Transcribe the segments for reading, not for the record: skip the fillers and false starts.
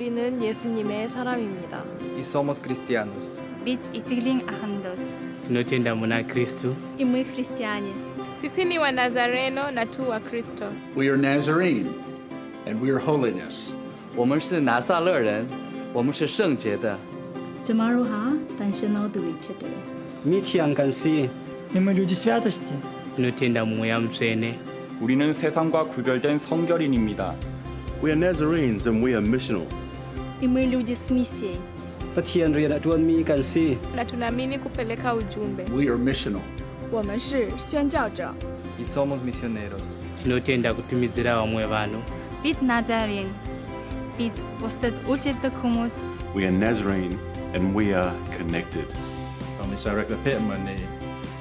우리는 예수님의 사람입니다. Y somos cristianos. Bit itiling ahandos. Tunatenda mwana Kristu. Imwe Kristiani. Sisi ni Wanazareno na tu wa Kristo. We are Nazarene, and we are holiness. 我们是拿撒勒人，我们是圣洁的。 Tomorrow ha, tansiano tuwipchete. 미티안 간시. 힘을 люди святости. Tunatenda moyamtrene. 우리는 세상과 구별된 성결인입니다. We are Nazarenes and we are missional. Imwe люди с миссией. Patian rian atuan mi kansi. Na tunaamini kupeleka ujumbe. We are missional. 我们是宣教者。 Y somos misioneros. Tunatenda kutumizira wamwe vanu. Bit Nazarene. Bit posted ulchete kumus. We are Nazarene and we are connected. Kami sa rekrepeman ni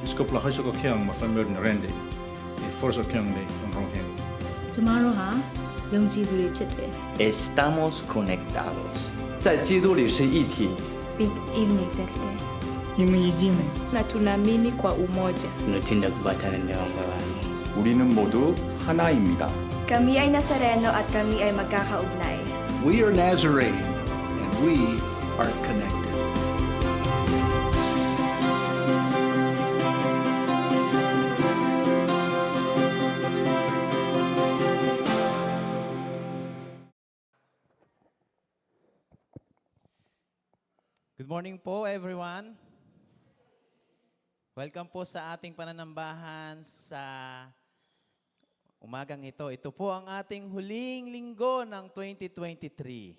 iskopla haso ko kyang mafamerd na rende. Forzo kyang ni onronghen. Tomorrow ha, yongji tuwipchete. Estamos conectados，在基督里是一体。 Bit imnitete. И мы едины. Na tunaamini kwa umoja. Tunatenda kubatana na wamwe vanu. 우리는 모두 하나입니다. Kami ay Nazareno at kami ay magkakaugnay. We are Nazarene, and we are connected. Good morning po everyone. Welcome po sa ating pananambahan sa umagang ito. Ito po ang ating huling linggo ng 2023.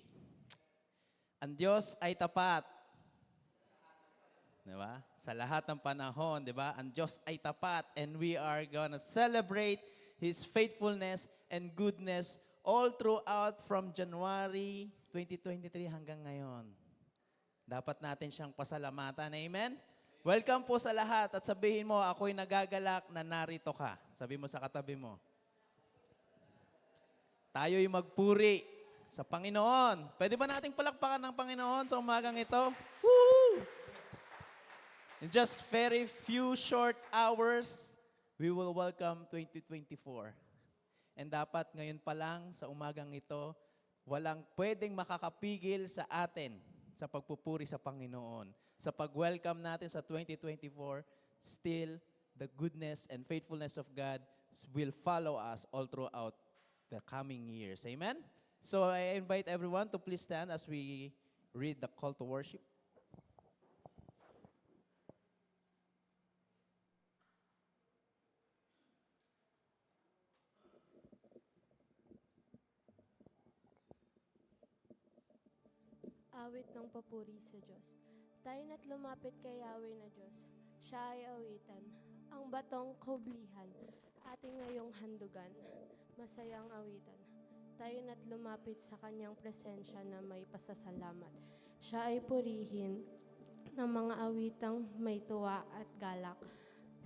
Ang Diyos ay tapat. Diba? Sa lahat ng panahon, diba? Ang Diyos ay tapat and we are gonna celebrate His faithfulness and goodness all throughout from January 2023 hanggang ngayon. Dapat natin siyang pasalamatan. Amen? Welcome po sa lahat at sabihin mo, ako'y nagagalak na narito ka. Sabi mo sa katabi mo. Tayo'y magpuri sa Panginoon. Pwede ba nating palakpakan ng Panginoon sa umagang ito? Woo! In just very few short hours, we will welcome 2024. And dapat ngayon pa lang sa umagang ito, walang pwedeng makakapigil sa atin sa pagpupuri sa Panginoon. Sa pag-welcome natin sa 2024, still the goodness and faithfulness of God will follow us all throughout the coming years. Amen? So I invite everyone to please stand as we read the call to worship. Awit ng papuri sa Diyos. Tayo na't lumapit kay Yahweh na Diyos. Siya ay awitan. Ang batong kaublihan, ating ngayong handugan. Masayang awitan. Tayo na't lumapit sa kanyang presensya na may pasasalamat. Siya ay purihin ng mga awitang may tuwa at galak.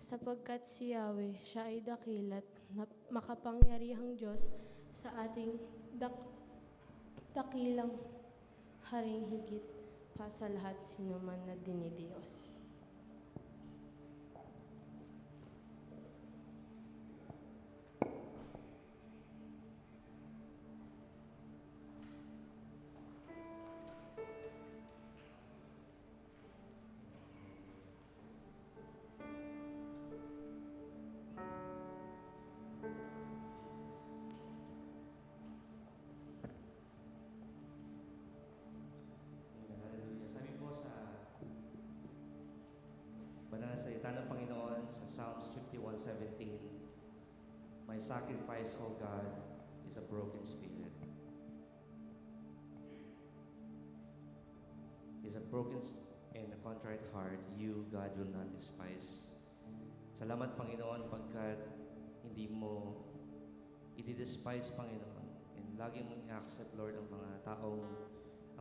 Sapagkat si Yahweh, siya ay dakilat na makapangyarihang Diyos sa ating dakilang haring higit pa sa lahat sino man na dinidiyos. Salita ng Panginoon sa Psalms 51:17. My sacrifice, O God, is a broken spirit. Is a broken and a contrite heart, you, God, will not despise. Salamat, Panginoon, pagkat hindi mo i-despise, Panginoon. And lagi mong i-accept, Lord, ang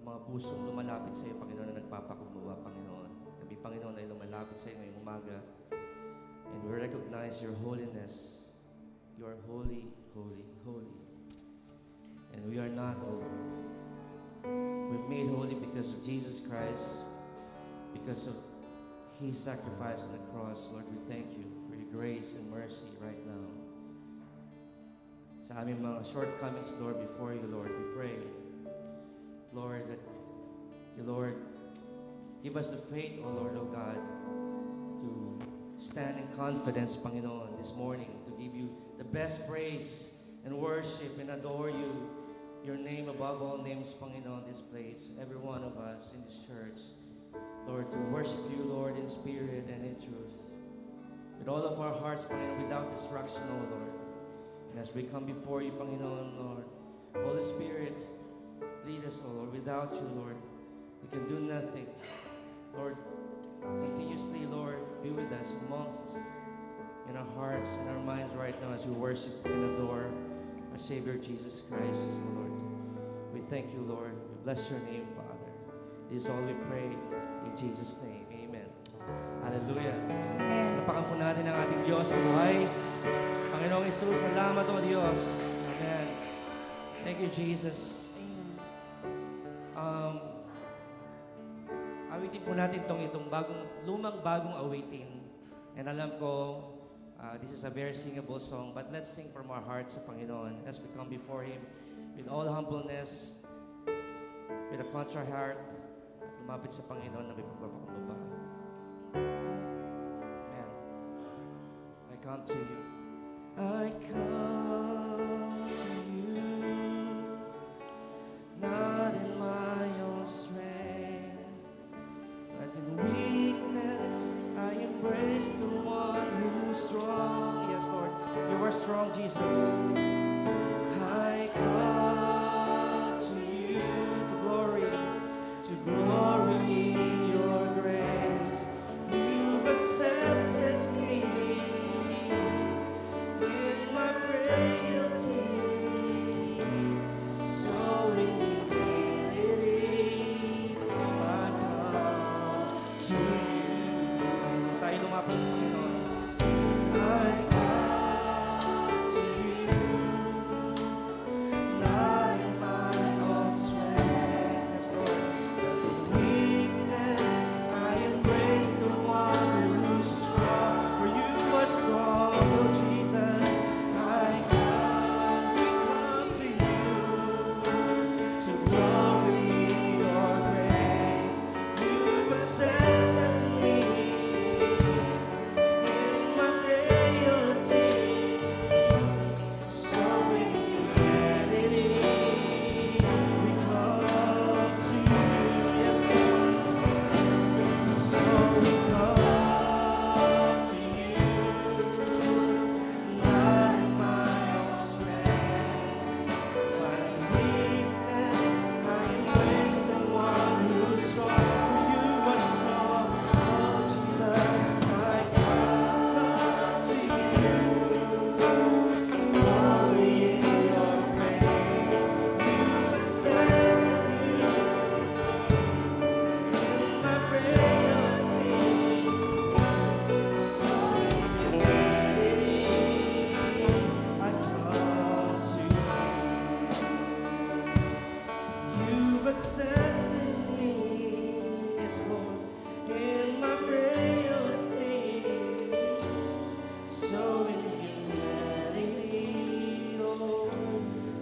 mga pusong lumalapit sa iyo, Panginoon, na nagpapakumbaba, Panginoon. Panginoon ay lumalapit sa iyo ngayong umaga. And we recognize your holiness. You are holy, holy, holy. And we are not holy. We're made holy because of Jesus Christ, because of His sacrifice on the cross. Lord, we thank you for your grace and mercy right now. Sa aming mga shortcomings, Lord, before you, Lord, we pray Lord, that you, Lord, give us the faith, O Lord, O God, to stand in confidence, Panginoon, this morning, to give you the best praise and worship and adore you, your name above all names, Panginoon, this place, every one of us in this church, Lord, to worship you, Lord, in spirit and in truth, with all of our hearts, Panginoon, without distraction, O Lord. And as we come before you, Panginoon, Lord, Holy Spirit, lead us, O Lord. Without you, Lord, we can do nothing. Lord, continuously, Lord, be with us, amongst us, in our hearts and our minds right now as we worship and adore our Savior Jesus Christ, O Lord. We thank you, Lord. We bless your name, Father. This is all we pray in Jesus' name. Amen. Hallelujah. Napakan po natin ang ating Diyos na buhay. Panginoong Isus, salamat o Diyos. Amen. Thank you, Jesus. Awitin po natin itong bagong awitin. And alam ko, this is a very singable song, but let's sing from our hearts sa Panginoon as we come before Him with all humbleness, with a contrite heart, at lumapit sa Panginoon na may pagpapakumbaba. Amen. I come to you. I come to you, not in my own strength, but in weakness I embrace the one who's strong. Yes, Lord, you are strong, Jesus. I come to you to glory in your grace. You've accepted me in my frailty, so in humility I come to you. Tayo lumapit sa Panginoon. I come to you, not in my own strength. Yes, Lord. But in weakness I embrace the one who's strong. For you are strong, oh Jesus. I come to you to glory in your grace. You've accepted me in my frailty, so in humanity we come to you. Yes, Lord. So we come to you, not in my own strength, but in weakness I embrace the one who's strong. For you are strong, oh Jesus. I come to you, glory in your grace. You've accepted me in my frailty, so in humanity I come to you. You've accepted me, yes, Lord, in my frailty, so in humanity, Lord,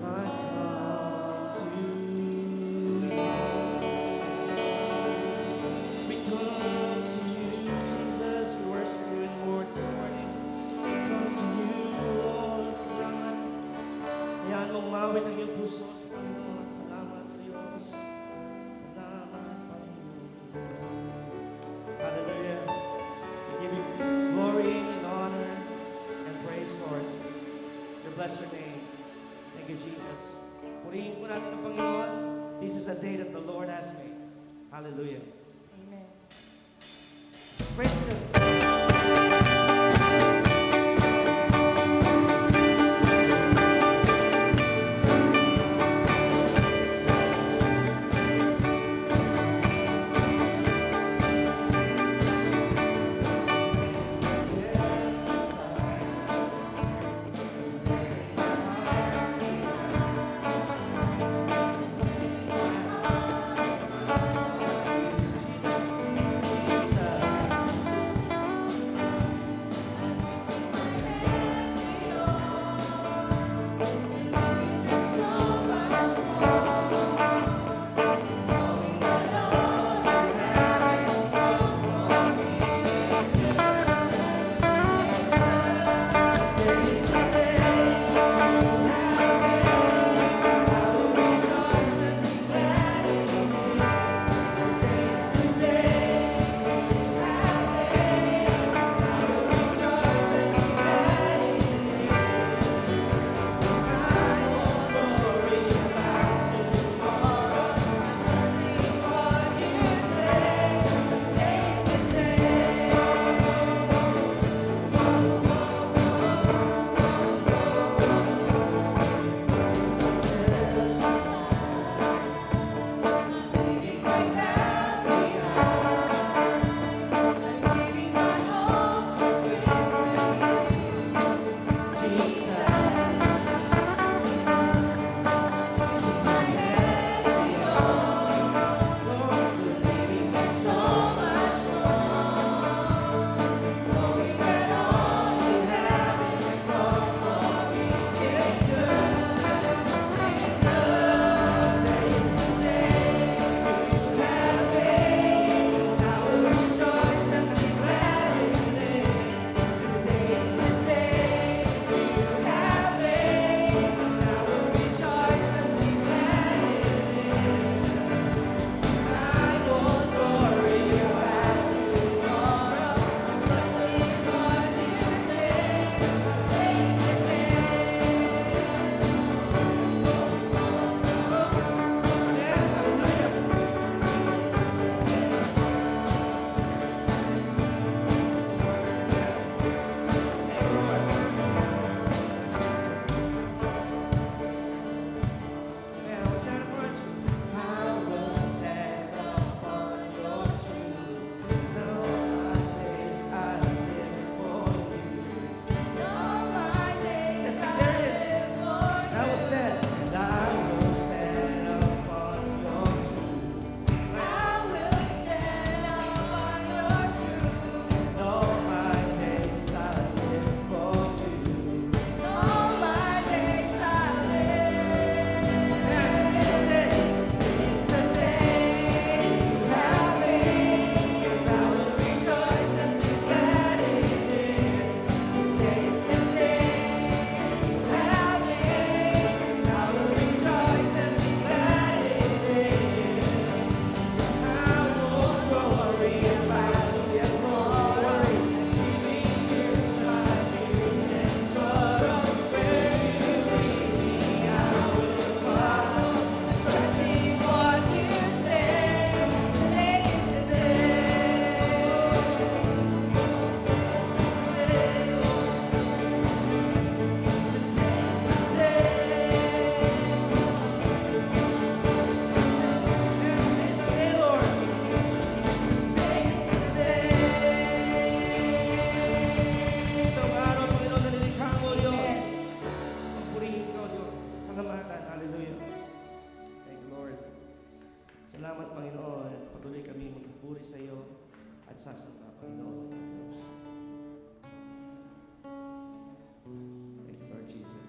I come to you. We come to you, Jesus. We worship you in words this morning. We come to you, Lord. Salamat. Yan, umawit ang iyong puso sa Panginoon. Salamat, Diyos. Salamat, Panginoon. Hallelujah. We give you glory and honor and praise, Lord. We bless your name. Thank you, Jesus. Purihin po natin ang Panginoon. This is a day that the Lord has made. Hallelujah. Amen. Praise Jesus. Panginoon. Patuloy kami magpupuri sa iyo at sasamba, Panginoon. Thank you, Lord Jesus.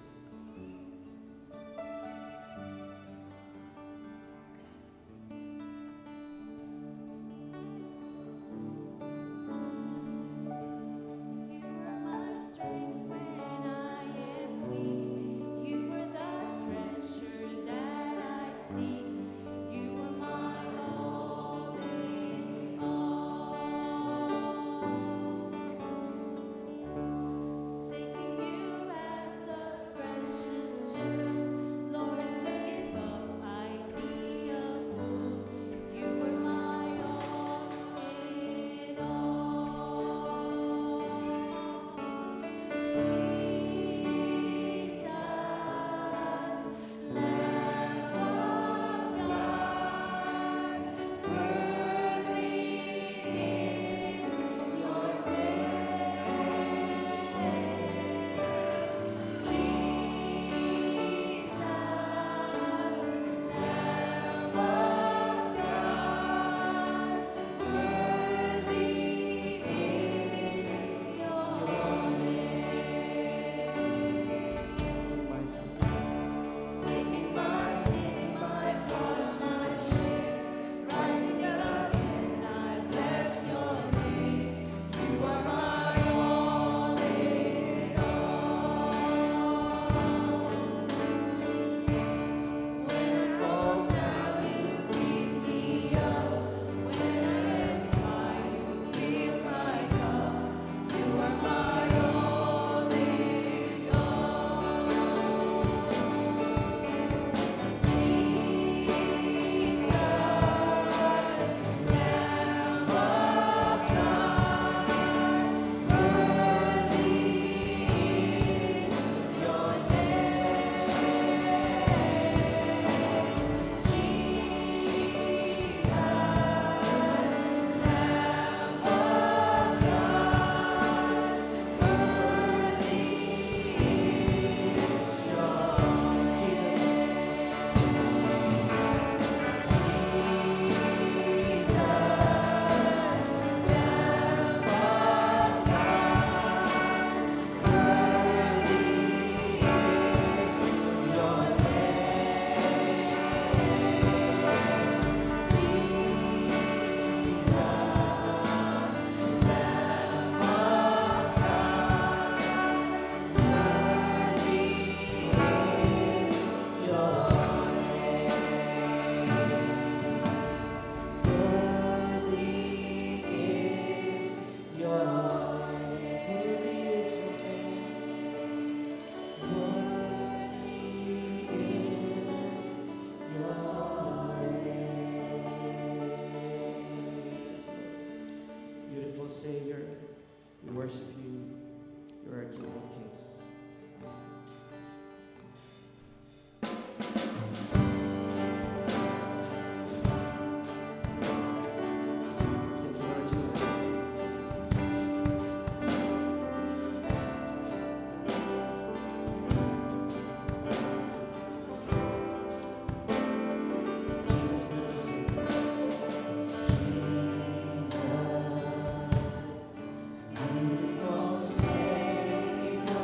Savior, we worship you. You are our King of Kings. Thank you, Lord Jesus. Jesus, beautiful Savior. Beautiful Savior,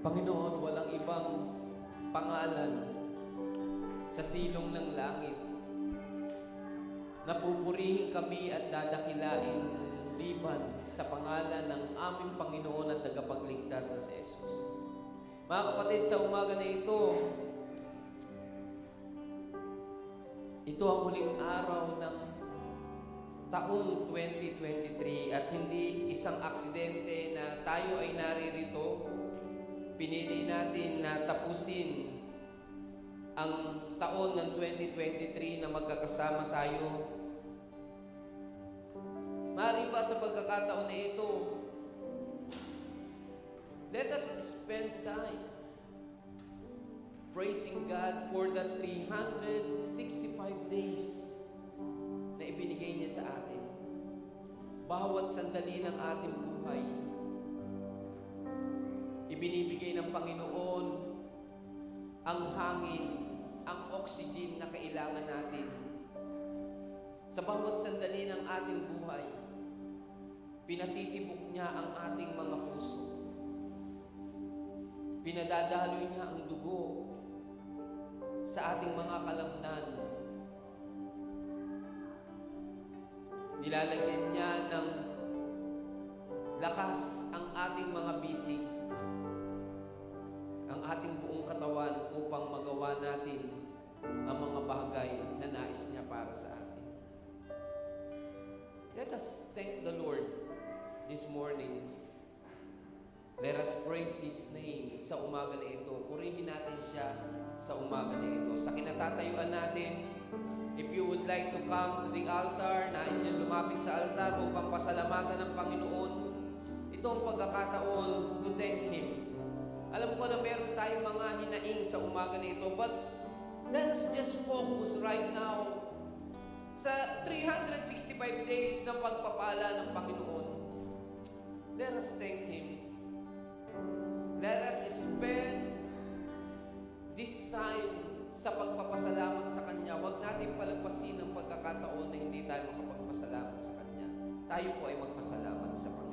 Panginoon, walang ibang pangalan sa silong ng langit na pupurihin kami at dadakilain liban sa pangalan ng aming Panginoon at tagapagligtas na si Jesus. Mga kapatid, sa umaga na ito ang huling araw ng taong 2023 at hindi isang aksidente na tayo ay naririto. Pinili natin na tapusin ang taon ng 2023 na magkakasama tayo. Maaari ba sa pagkakataon na ito, let us spend time praising God for the 365 days na ibinigay niya sa atin. Bawat sandali ng ating buhay, ibinibigay ng Panginoon ang hangin, ang oxygen na kailangan natin. Sa bawat sandali ng ating buhay, pinatitibok niya ang ating mga puso. Pinadadaloy niya ang dugo sa ating mga kalamnan. Nilalagyan niya ng lakas ang ating mga bisig, ang ating buong katawan upang magawa natin ang mga bagay na nais niya para sa atin. Let us thank the Lord this morning. Let us praise His name sa umaga na ito. Purihin natin siya sa umaga na ito. Sa kinatatayuan natin, if you would like to come to the altar, nais niyo lumapit sa altar upang pasalamatan ng Panginoon, ito ang pagkakataon to thank Him. Alam ko na meron tayong mga hinaing sa umaga na ito, but let us just focus right now sa 365 days ng pagpapala ng Panginoon. Let us thank Him. Let us spend this time sa pagpapasalamat sa Kanya. Huwag natin palagpasin ang pagkakataon na hindi tayo makapagpasalamat sa Kanya. Tayo po ay magpasalamat sa Panginoon.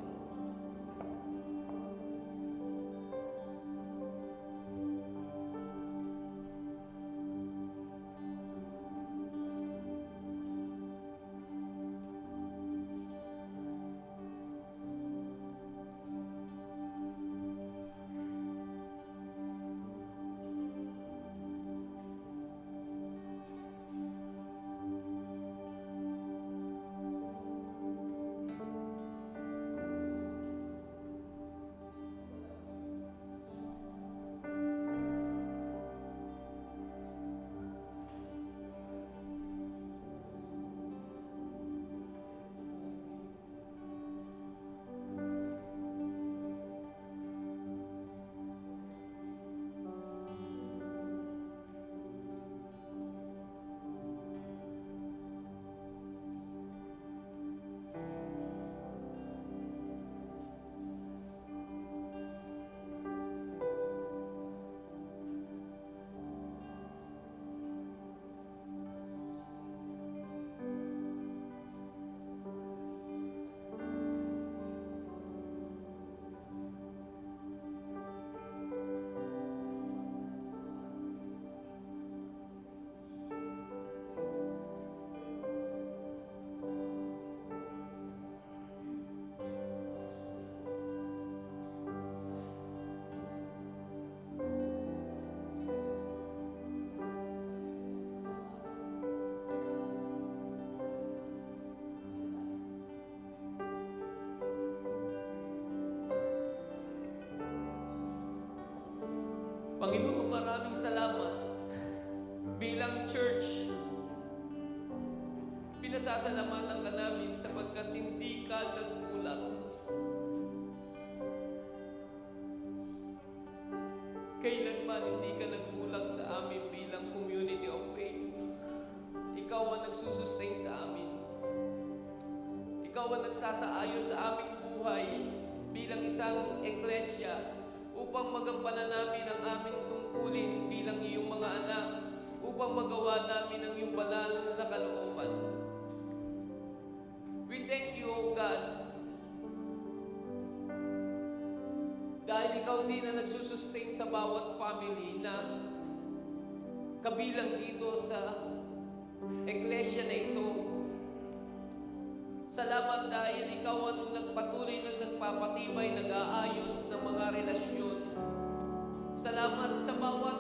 Panginoon, maraming salamat. Bilang church, pinasasalamatan ka namin sapagkat hindi ka nagkulang. Kailanman hindi ka nagkulang sa amin bilang community of faith. Ikaw ang nagsusustain sa amin. Ikaw ang nagsasaayos sa aming buhay bilang isang eklesya upang magampanan namin ang aming tungkulin bilang iyong mga anak, upang magawa namin ang iyong banal na kalooban. We thank you, O God, Dahil ikaw din na nagsusustain sa bawat family na kabilang dito sa iglesia na ito. Salamat dahil ikaw ang nagpatuloy ng nagpapatibay, nag-aayos ng mga relasyon. Salamat sa bawat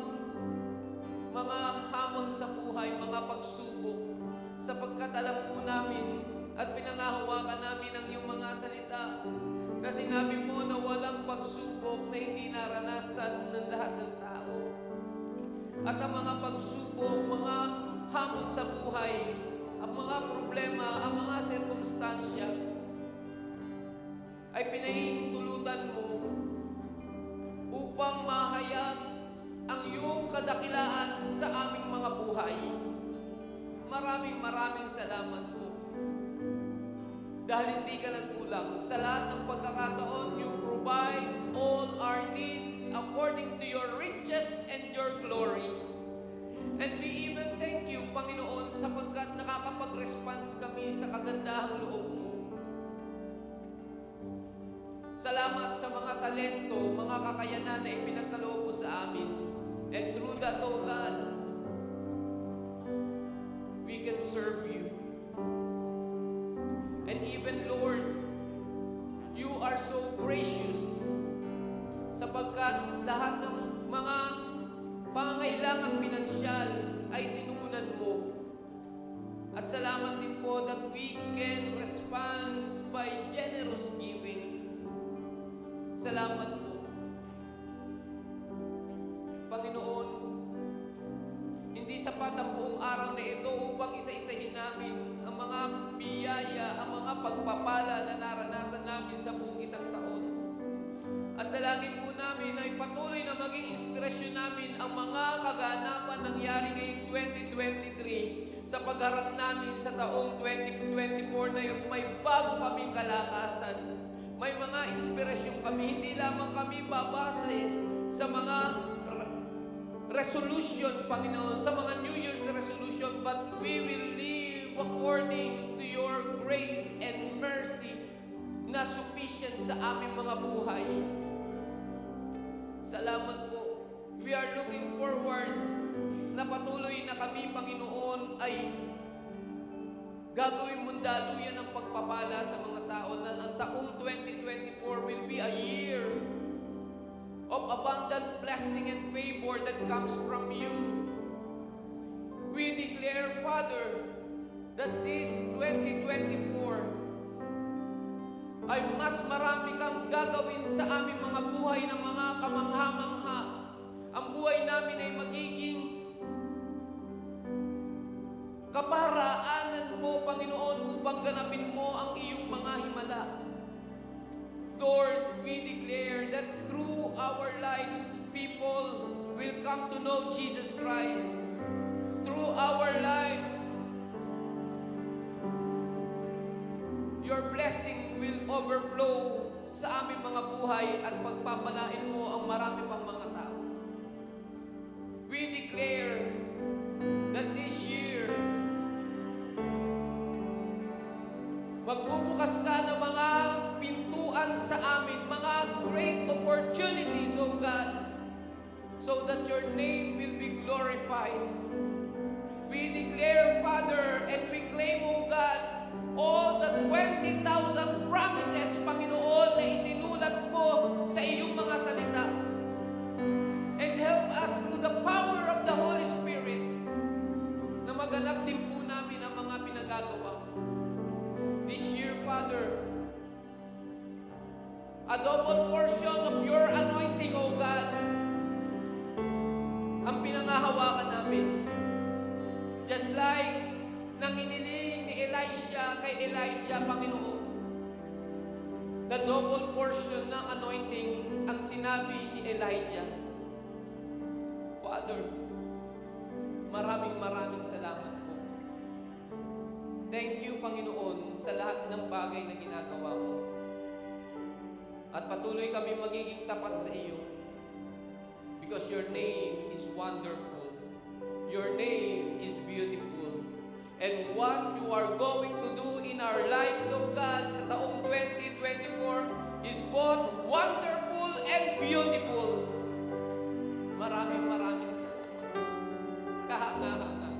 mga hamon sa buhay, mga pagsubok, sapagkat alam po namin at pinangahawakan namin ang iyong mga salita na sinabi mo na walang pagsubok na hindi naranasan ng lahat ng tao. At ang mga pagsubok, mga hamon sa buhay, ang mga problema, ang mga sirkumstansya ay pinahihintulutan mo upang mahayag ang iyong kadakilaan sa aming mga buhay. Maraming salamat po. Dahil hindi ka nagkulang sa lahat ng pagkakataon, you provide all our needs according to your riches and your glory. And we even thank you, Panginoon, sapagkat nakakapag-response kami sa kagandahang loob mo. Salamat sa mga talento, mga kakayanan na ipinagkaloob mo sa amin. And through that, O God, we can serve you. And even, Lord, you are so gracious sapagkat lahat ng mga pangangailangang pinansyal ay tinugunan mo. At salamat din po that we can respond by generous giving. Salamat po. Panginoon, hindi sapat ang buong araw na ito upang isa-isahin namin ang mga biyaya, ang mga pagpapala na naranasan namin sa buong isang taon. At dalangin po namin ay patuloy na maging inspirasyon namin ang mga kaganapan nangyari ngayong 2023 sa pagharap namin sa taong 2024 na may bago kaming kalakasan. May mga inspirasyon kami, hindi lamang kami babase sa mga resolution, Panginoon, sa mga New Year's resolution, but we will live according to your grace and mercy na sufficient sa aming mga buhay. Salamat po. We are looking forward na patuloy na kami, Panginoon, ay gagawin mong daluyan ng pagpapala sa mga tao na ang taong 2024 will be a year of abundant blessing and favor that comes from you. We declare, Father, that this 2024 ay mas marami kang gagawin sa aming mga buhay ng mga kamangha-mangha. Ang buhay namin ay magiging kaparaanan mo, Panginoon, upang ganapin mo ang iyong mga himala. Lord, we declare that through our lives, people will come to know Jesus Christ. Through our lives, your blessing will overflow sa aming mga buhay at pagpapalain mo ang marami pang mga tao. We declare that this year, magbubukas ka ng mga pintuan sa amin, mga great opportunities, O God, so that your name will be glorified. We declare, Father, and we claim, O God, all the 20,000 promises, Panginoon, na isinulat mo sa iyong mga salita. And help us through the power of the Holy Spirit na maganap din po namin ang mga pinagagawa mo. This year, Father, a double portion of your anointing, O God, ang pinangahawakan namin. Just like nang iniling ni Elisha kay Elijah, Panginoon, the double portion ng anointing ang sinabi ni Elijah. Father, maraming salamat po. Thank you, Panginoon, sa lahat ng bagay na ginagawa mo. At patuloy kami magiging tapat sa iyo because your name is wonderful. Your name is beautiful. And what you are going to do in our lives, O God, sa taong 2024 is both wonderful and beautiful. Maraming salamat. Kahanga-hanga.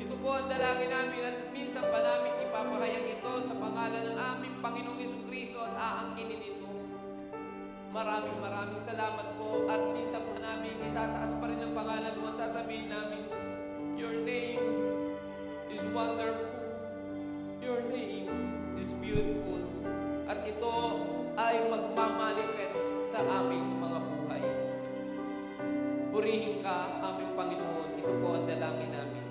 Ito po ang dalangin namin at minsan pa namin ipapahayag ito sa pangalan ng aming Panginoong Jesucristo at aangkinin ito. Maraming salamat po at minsan pa namin itataas pa rin ang pangalan mo at sasabihin namin, your name is wonderful. Your name is beautiful. At ito ay magmamanifest sa aming mga buhay. Purihin ka, aming Panginoon. Ito po ang dalangin namin.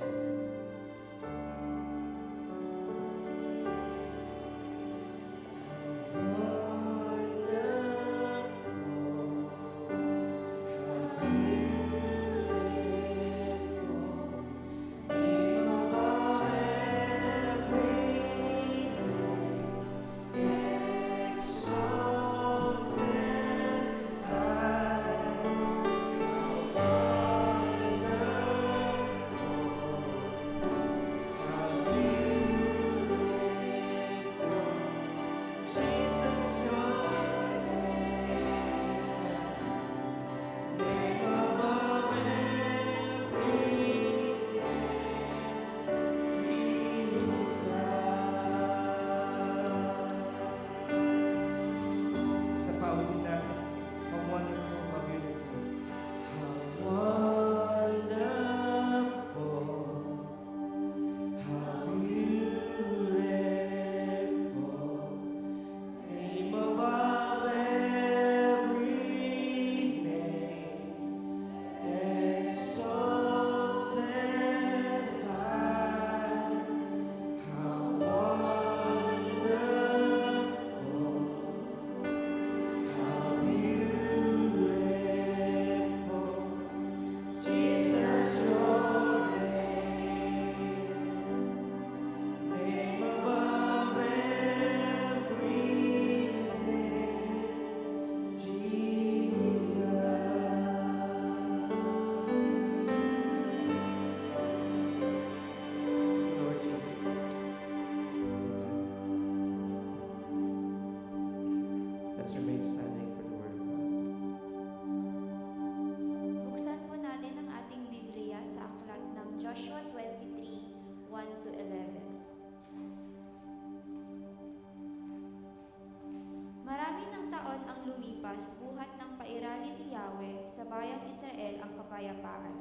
lumipas, buhat ng pairali ni Yahweh sa bayang Israel ang kapayapaan.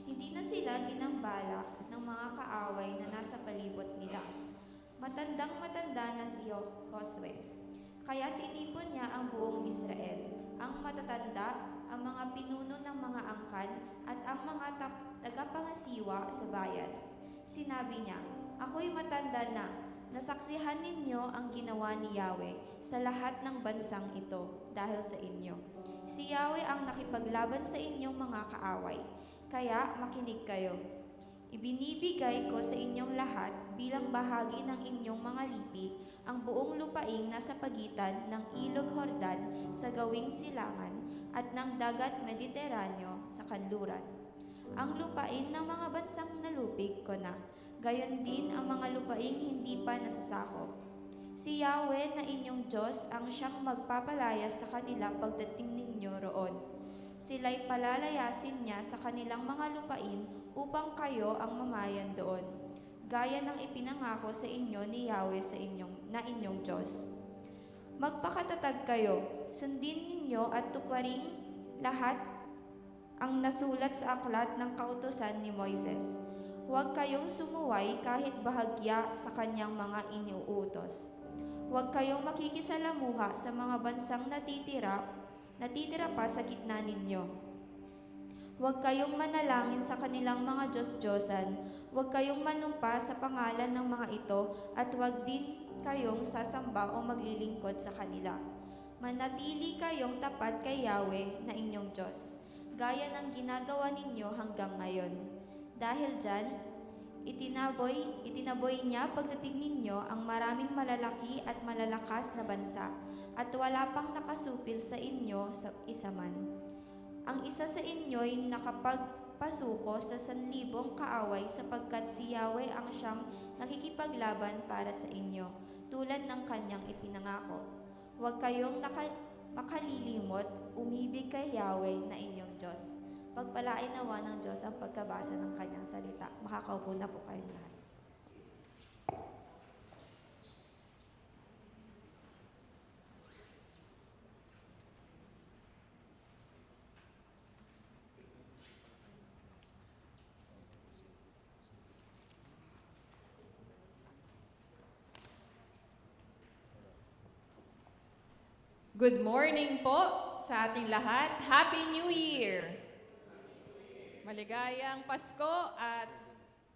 Hindi na sila ginambala ng mga kaaway na nasa palibot nila. Matandang-matanda na si Josue. Kaya tinipon niya ang buong Israel, ang matatanda, ang mga pinuno ng mga angkan, at ang mga tagapangasiwa sa bayan. Sinabi niya, "Ako'y matanda na, nasaksihan ninyo ang ginawa ni Yahweh sa lahat ng bansang ito dahil sa inyo. Si Yahweh ang nakipaglaban sa inyong mga kaaway, kaya makinig kayo. Ibinibigay ko sa inyong lahat bilang bahagi ng inyong mga lipi ang buong lupaing nasa pagitan ng Ilog Jordan sa gawing silangan at ng dagat Mediteraneo sa kanluran. Ang lupain ng mga bansang nalupig ko na, gayon din ang mga lupaing hindi pa nasasakop. Si Yahweh na inyong Diyos ang siyang magpapalayas sa kanila pagdating ninyo roon. Sila'y palalayasin niya sa kanilang mga lupain upang kayo ang mamayan doon, gaya ng ipinangako sa inyo ni Yahweh sa inyong Diyos. Magpakatatag kayo, sundin ninyo at tuparing lahat ang nasulat sa aklat ng kautusan ni Moises. Huwag kayong sumuway kahit bahagya sa kanyang mga iniuutos. Huwag kayong makikisalamuha sa mga bansang natitira pa sa gitna ninyo. Huwag kayong manalangin sa kanilang mga Diyos-Diyosan. Huwag kayong manumpa sa pangalan ng mga ito at huwag din kayong sasamba o maglilingkod sa kanila. Manatili kayong tapat kay Yahweh na inyong Diyos, gaya ng ginagawa ninyo hanggang ngayon. Dahil dyan, itinaboy niya pagdating ninyo ang maraming malalaki at malalakas na bansa, at wala pang nakasupil sa inyo sa isa man. Ang isa sa inyo'y nakapagpasuko sa 1,000 kaaway sapagkat si Yahweh ang siyang nakikipaglaban para sa inyo, tulad ng kanyang ipinangako. Huwag kayong makalilimot, umibig kay Yahweh na inyong Diyos. Pagpalain nawa ng Diyos ang pagkabasa ng kanyang salita. Makakaupo na po kayong lahat. Good morning po sa ating lahat. Happy New Year! Maligayang Pasko at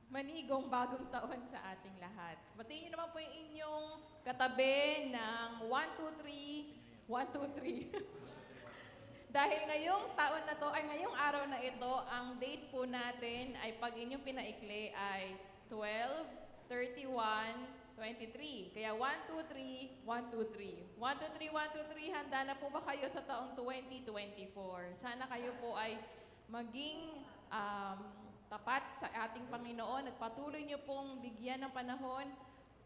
manigong bagong taon sa ating lahat. Batiin niyo naman po yung inyong katabi ng 1, 2, 3, 1, 2, 3. Dahil ngayong taon na to, ay ngayong araw na ito, ang date po natin ay pag inyong pinaikli ay 12, 31, 23. Kaya 1, 2, 3, 1, 2, 3. 1, 2, 3, 1, 2, 3. Handa na po ba kayo sa taong 2024? Sana kayo po ay maging tapat sa ating Panginoon at patuloy niyo pong bigyan ng panahon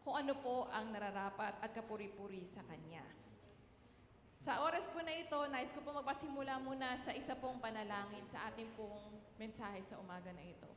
kung ano po ang nararapat at kapuri-puri sa Kanya. Sa oras po na ito, nais ko po magpasimula muna sa isa pong panalangin sa ating pong mensahe sa umaga na ito.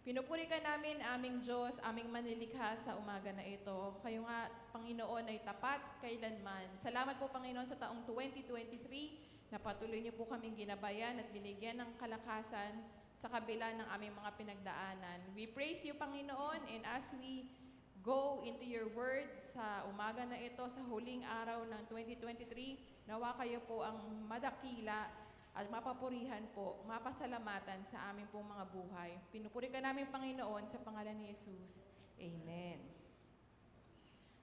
Pinupuri ka namin, aming Diyos, aming manilikha sa umaga na ito. Kayo nga, Panginoon, ay tapat kailanman. Salamat po, Panginoon, sa taong 2023 na patuloy niyo po kaming ginabayan at binigyan ng kalakasan sa kabila ng aming mga pinagdaanan. We praise you, Panginoon, and as we go into your word sa umaga na ito, sa huling araw ng 2023, nawa kayo po ang madakila at mapapurihan po, mapasalamatan sa aming pong mga buhay. Pinupuri ka namin, Panginoon, sa pangalan ni Jesus. Amen.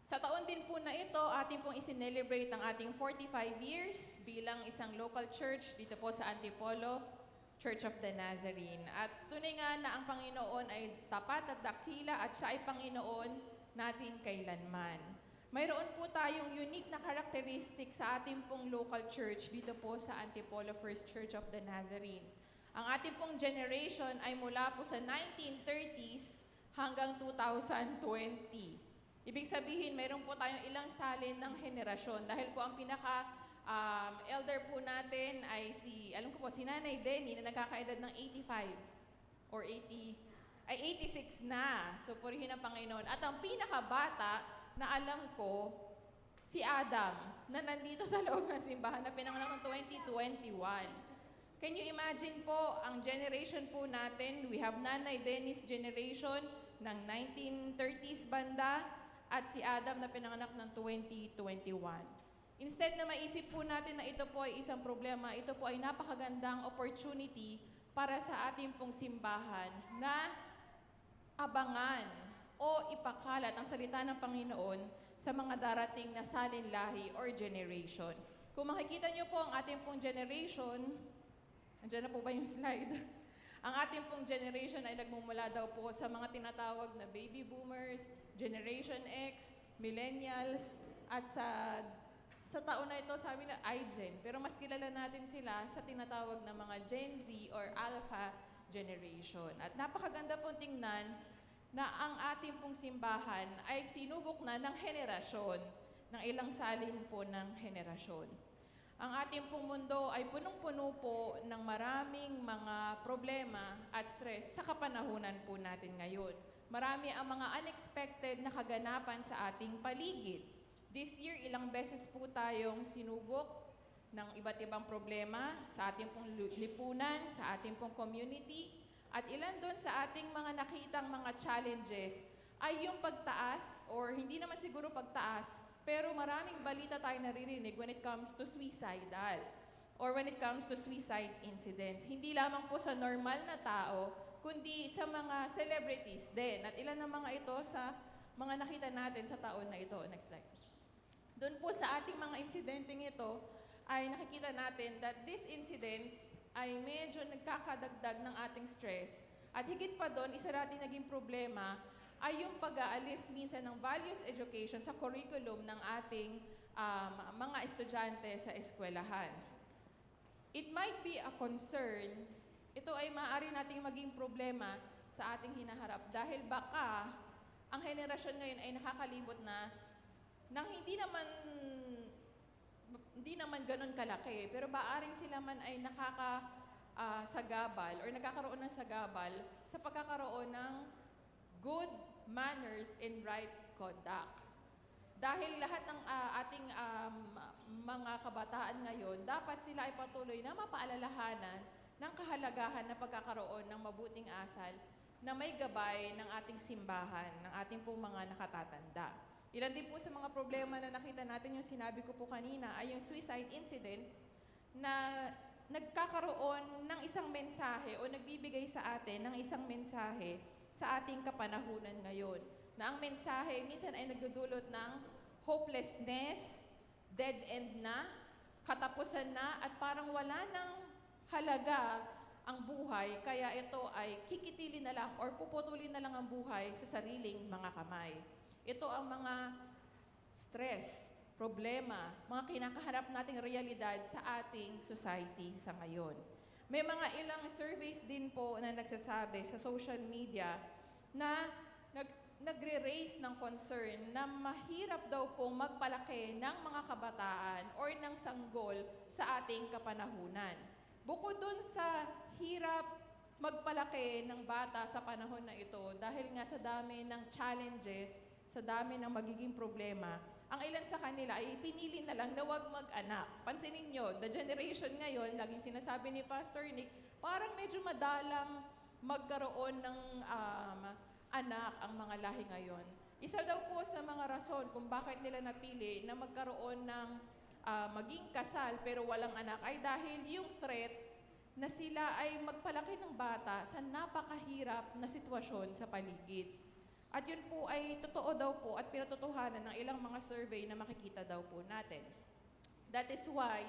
Sa taon din po na ito, ating pong isinelebrate ang ating 45 years bilang isang local church dito po sa Antipolo, Church of the Nazarene. At tunay nga na ang Panginoon ay tapat at dakila at siya ay Panginoon natin kailanman. Mayroon po tayong unique na characteristic sa ating pong local church dito po sa Antipolo First Church of the Nazarene. Ang ating pong generation ay mula po sa 1930s hanggang 2020. Ibig sabihin, mayroon po tayong ilang salin ng henerasyon dahil po ang elder po natin ay si Nanay Denny na nagkakaedad ng 85 or 86 na. So purihin ang Panginoon. At ang pinakabata na alam ko, si Adam, na nandito sa loob ng simbahan, na pinanganak ng 2021. Can you imagine po, ang generation po natin, we have Nanay Dennis generation ng 1930s banda, at si Adam na pinanganak ng 2021. Instead na maisip po natin na ito po ay isang problema, ito po ay napakagandang opportunity para sa ating pong simbahan na abangan o ipakalat ang salita ng Panginoon sa mga darating na salinlahi or generation. Kung makikita niyo po ang ating pong generation, andyan na po ba yung slide? Ang ating pong generation ay nagmumula daw po sa mga tinatawag na baby boomers, Generation X, millennials, at sa taon na ito sabi na iGen. Pero mas kilala natin sila sa tinatawag na mga Gen Z or Alpha generation. At napakaganda pong tingnan na ang ating pong simbahan ay sinubok na ng henerasyon, ng ilang salin po ng henerasyon. Ang ating pong mundo ay punong-puno po ng maraming mga problema at stress sa kapanahunan po natin ngayon. Marami ang mga unexpected na kaganapan sa ating paligid. This year, ilang beses po tayong sinubok ng iba't ibang problema sa ating pong lipunan, sa ating pong community. At ilan doon sa ating mga nakitang mga challenges ay yung pagtaas, or hindi naman siguro pagtaas, pero maraming balita tayo naririnig when it comes to suicidal or when it comes to suicide incidents. Hindi lamang po sa normal na tao, kundi sa mga celebrities din. At ilan ng mga ito sa mga nakita natin sa taon na ito. Next slide. Doon po sa ating mga insidenteng ito, ay nakikita natin that these incidents ay medyo nagkakadagdag ng ating stress. At higit pa doon, isa natin naging problema ay yung pag-aalis minsan ng values education sa curriculum ng ating mga estudyante sa eskwelahan. It might be a concern, ito ay maaari nating maging problema sa ating hinaharap dahil baka ang henerasyon ngayon ay nakakalibot na nang hindi hindi naman ganun kalaki, pero baaring sila man ay sagabal or nagkakaroon ng sagabal sa pagkakaroon ng good manners and right conduct. Dahil lahat ng ating mga kabataan ngayon, dapat sila ay patuloy na mapaalalahanan ng kahalagahan na pagkakaroon ng mabuting asal na may gabay ng ating simbahan, ng ating pong mga nakatatanda. Ilan din po sa mga problema na nakita natin, yung sinabi ko po kanina, ay yung suicide incidents na nagkakaroon ng isang mensahe o nagbibigay sa atin ng isang mensahe sa ating kapanahunan ngayon. Na ang mensahe minsan ay nagdudulot ng hopelessness, dead end na, katapusan na, at parang wala ng halaga ang buhay, kaya ito ay kikitilin na lang or puputulin na lang ang buhay sa sariling mga kamay. Ito ang mga stress, problema, mga kinakaharap nating realidad sa ating society sa ngayon. May mga ilang surveys din po na nagsasabi sa social media na nagre-raise ng concern na mahirap daw pong magpalaki ng mga kabataan or ng sanggol sa ating kapanahunan. Bukod dun sa hirap magpalaki ng bata sa panahon na ito dahil nga sa dami ng challenges, sa dami ng magiging problema, ang ilan sa kanila ay pinili na lang na huwag mag-anak. Pansinin nyo, the generation ngayon, laging sinasabi ni Pastor Nick, parang medyo madalang magkaroon ng anak ang mga lahi ngayon. Isa daw po sa mga rason kung bakit nila napili na magkaroon ng maging kasal pero walang anak ay dahil yung threat na sila ay magpalaki ng bata sa napakahirap na sitwasyon sa paligid. At yun po ay totoo daw po at pinatotohanan ng ilang mga survey na makikita daw po natin. That is why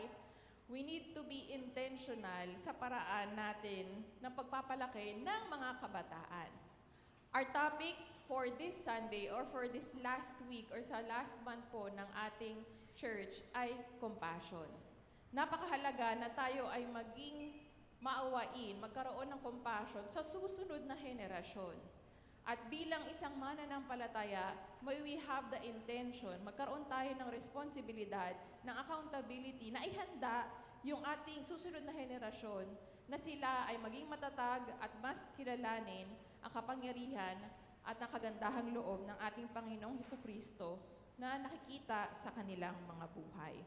we need to be intentional sa paraan natin ng pagpapalaki ng mga kabataan. Our topic for this Sunday or for this last week or sa last month po ng ating church ay compassion. Napakahalaga na tayo ay maging maawain, magkaroon ng compassion sa susunod na henerasyon. At bilang isang mananampalataya, may we have the intention, magkaroon tayo ng responsibilidad, ng accountability na ihanda yung ating susunod na henerasyon na sila ay maging matatag at mas kilalanin ang kapangyarihan at ang kagandahang loob ng ating Panginoong Hesukristo na nakikita sa kanilang mga buhay.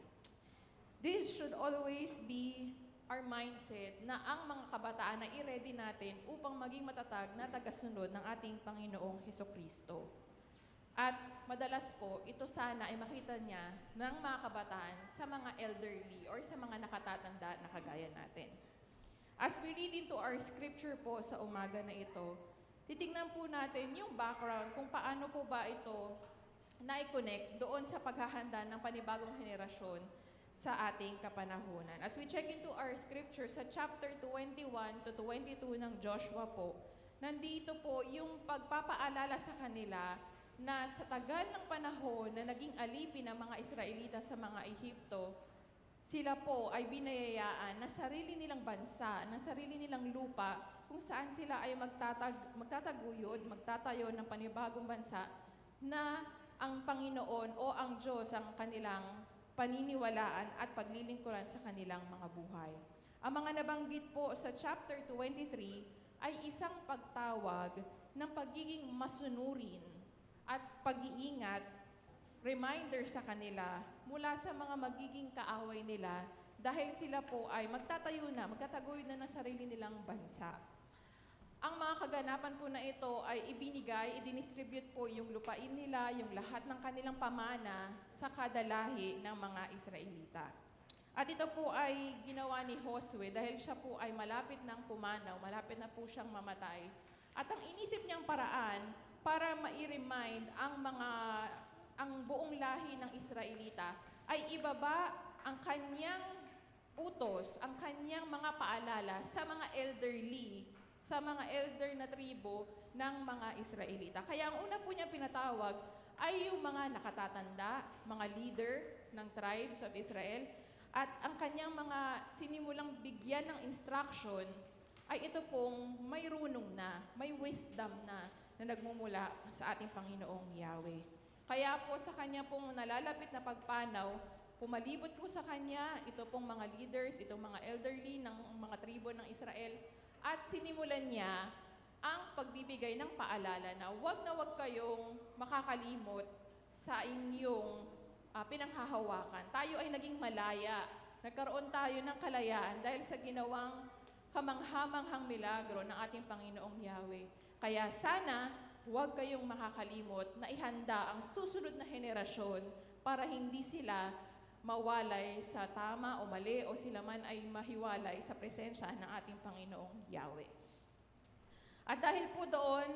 This should always be our mindset na ang mga kabataan na i-ready natin upang maging matatag na tagasunod ng ating Panginoong Hesukristo. At madalas po, ito sana ay makita niya ng mga kabataan sa mga elderly or sa mga nakatatanda na kagaya natin. As we read into our scripture po sa umaga na ito, titingnan po natin yung background kung paano po ba ito na-connect doon sa paghahanda ng panibagong henerasyon sa ating kapanahunan. As we check into our scripture sa chapter 21 to 22 ng Joshua po, nandito po yung pagpapaalala sa kanila na sa tagal ng panahon na naging alipin ng mga Israelita sa mga Ehipto, sila po ay binayayaan na sarili nilang bansa, na sarili nilang lupa, kung saan sila ay magtataguyod, magtatayo ng panibagong bansa na ang Panginoon o ang Diyos ang kanilang paniniwalaan at paglilingkuran sa kanilang mga buhay. Ang mga nabanggit po sa chapter 23 ay isang pagtawag ng pagiging masunurin at pag-iingat, reminder sa kanila mula sa mga magiging kaaway nila dahil sila po ay magtatayo na, magtataguyod na ng sarili nilang bansa. Ang mga kaganapan po na ito ay ibinigay, i-distribute po yung lupain nila, yung lahat ng kanilang pamana sa kada lahi ng mga Israelita. At ito po ay ginawa ni Josue dahil siya po ay malapit ng pumanaw, malapit na po siyang mamatay. At ang inisip niyang paraan para ma-remind ang buong lahi ng Israelita ay ibaba ang kanyang utos, ang kanyang mga paalala sa mga elderly, sa mga elder na tribo ng mga Israelita. Kaya ang una po niya pinatawag ay yung mga nakatatanda, mga leader ng tribes of Israel, at ang kanyang mga sinimulang bigyan ng instruction ay ito pong may runong na, may wisdom na nagmumula sa ating Panginoong Yahweh. Kaya po sa kanya pong nalalapit na pagpanaw, pumalibot po sa kanya, ito pong mga leaders, itong mga elderly ng mga tribo ng Israel, at sinimulan niya ang pagbibigay ng paalala na wag kayong makakalimot sa inyong pinanghahawakan. Tayo ay naging malaya. Nagkaroon tayo ng kalayaan dahil sa ginawang kamanghamanghang milagro ng ating Panginoong Yahweh. Kaya sana, huwag kayong makakalimot na ihanda ang susunod na henerasyon para hindi sila mawalay sa tama o mali o sila man ay mahiwalay sa presensya ng ating Panginoong Yahweh. At dahil po doon,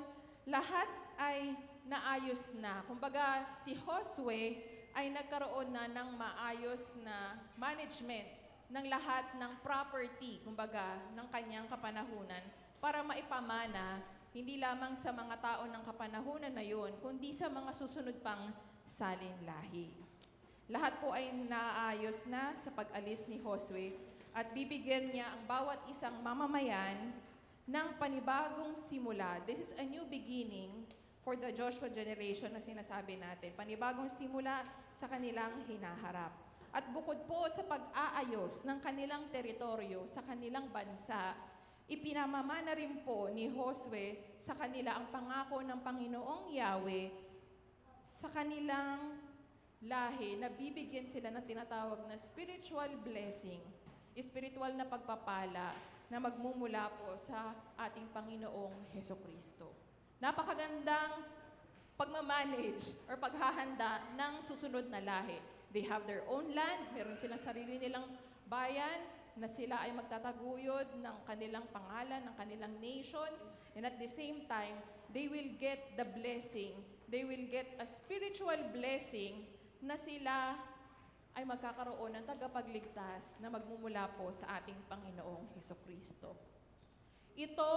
lahat ay naayos na. Kumbaga, si Josue ay nagkaroon na ng maayos na management ng lahat ng property, kumbaga, ng kanyang kapanahunan para maipamana hindi lamang sa mga tao ng kapanahunan na yun, kundi sa mga susunod pang salinlahi. Lahat po ay naayos na sa pag-alis ni Josue at bibigyan niya ang bawat isang mamamayan ng panibagong simula. This is a new beginning for the Joshua generation na sinasabi natin. Panibagong simula sa kanilang hinaharap. At bukod po sa pag-aayos ng kanilang teritoryo sa kanilang bansa, ipinamamana rin po ni Josue sa kanila ang pangako ng Panginoong Yahweh sa kanilang lahi na bibigyan sila ng tinatawag na spiritual blessing, spiritual na pagpapala na magmumula po sa ating Panginoong Hesukristo. Napakagandang pagmamanage or paghahanda ng susunod na lahi. They have their own land, meron silang sarili nilang bayan, na sila ay magtataguyod ng kanilang pangalan, ng kanilang nation, and at the same time, they will get the blessing, they will get a spiritual blessing na sila ay magkakaroon ng tagapagligtas na magmumula po sa ating Panginoong Hesukristo. Ito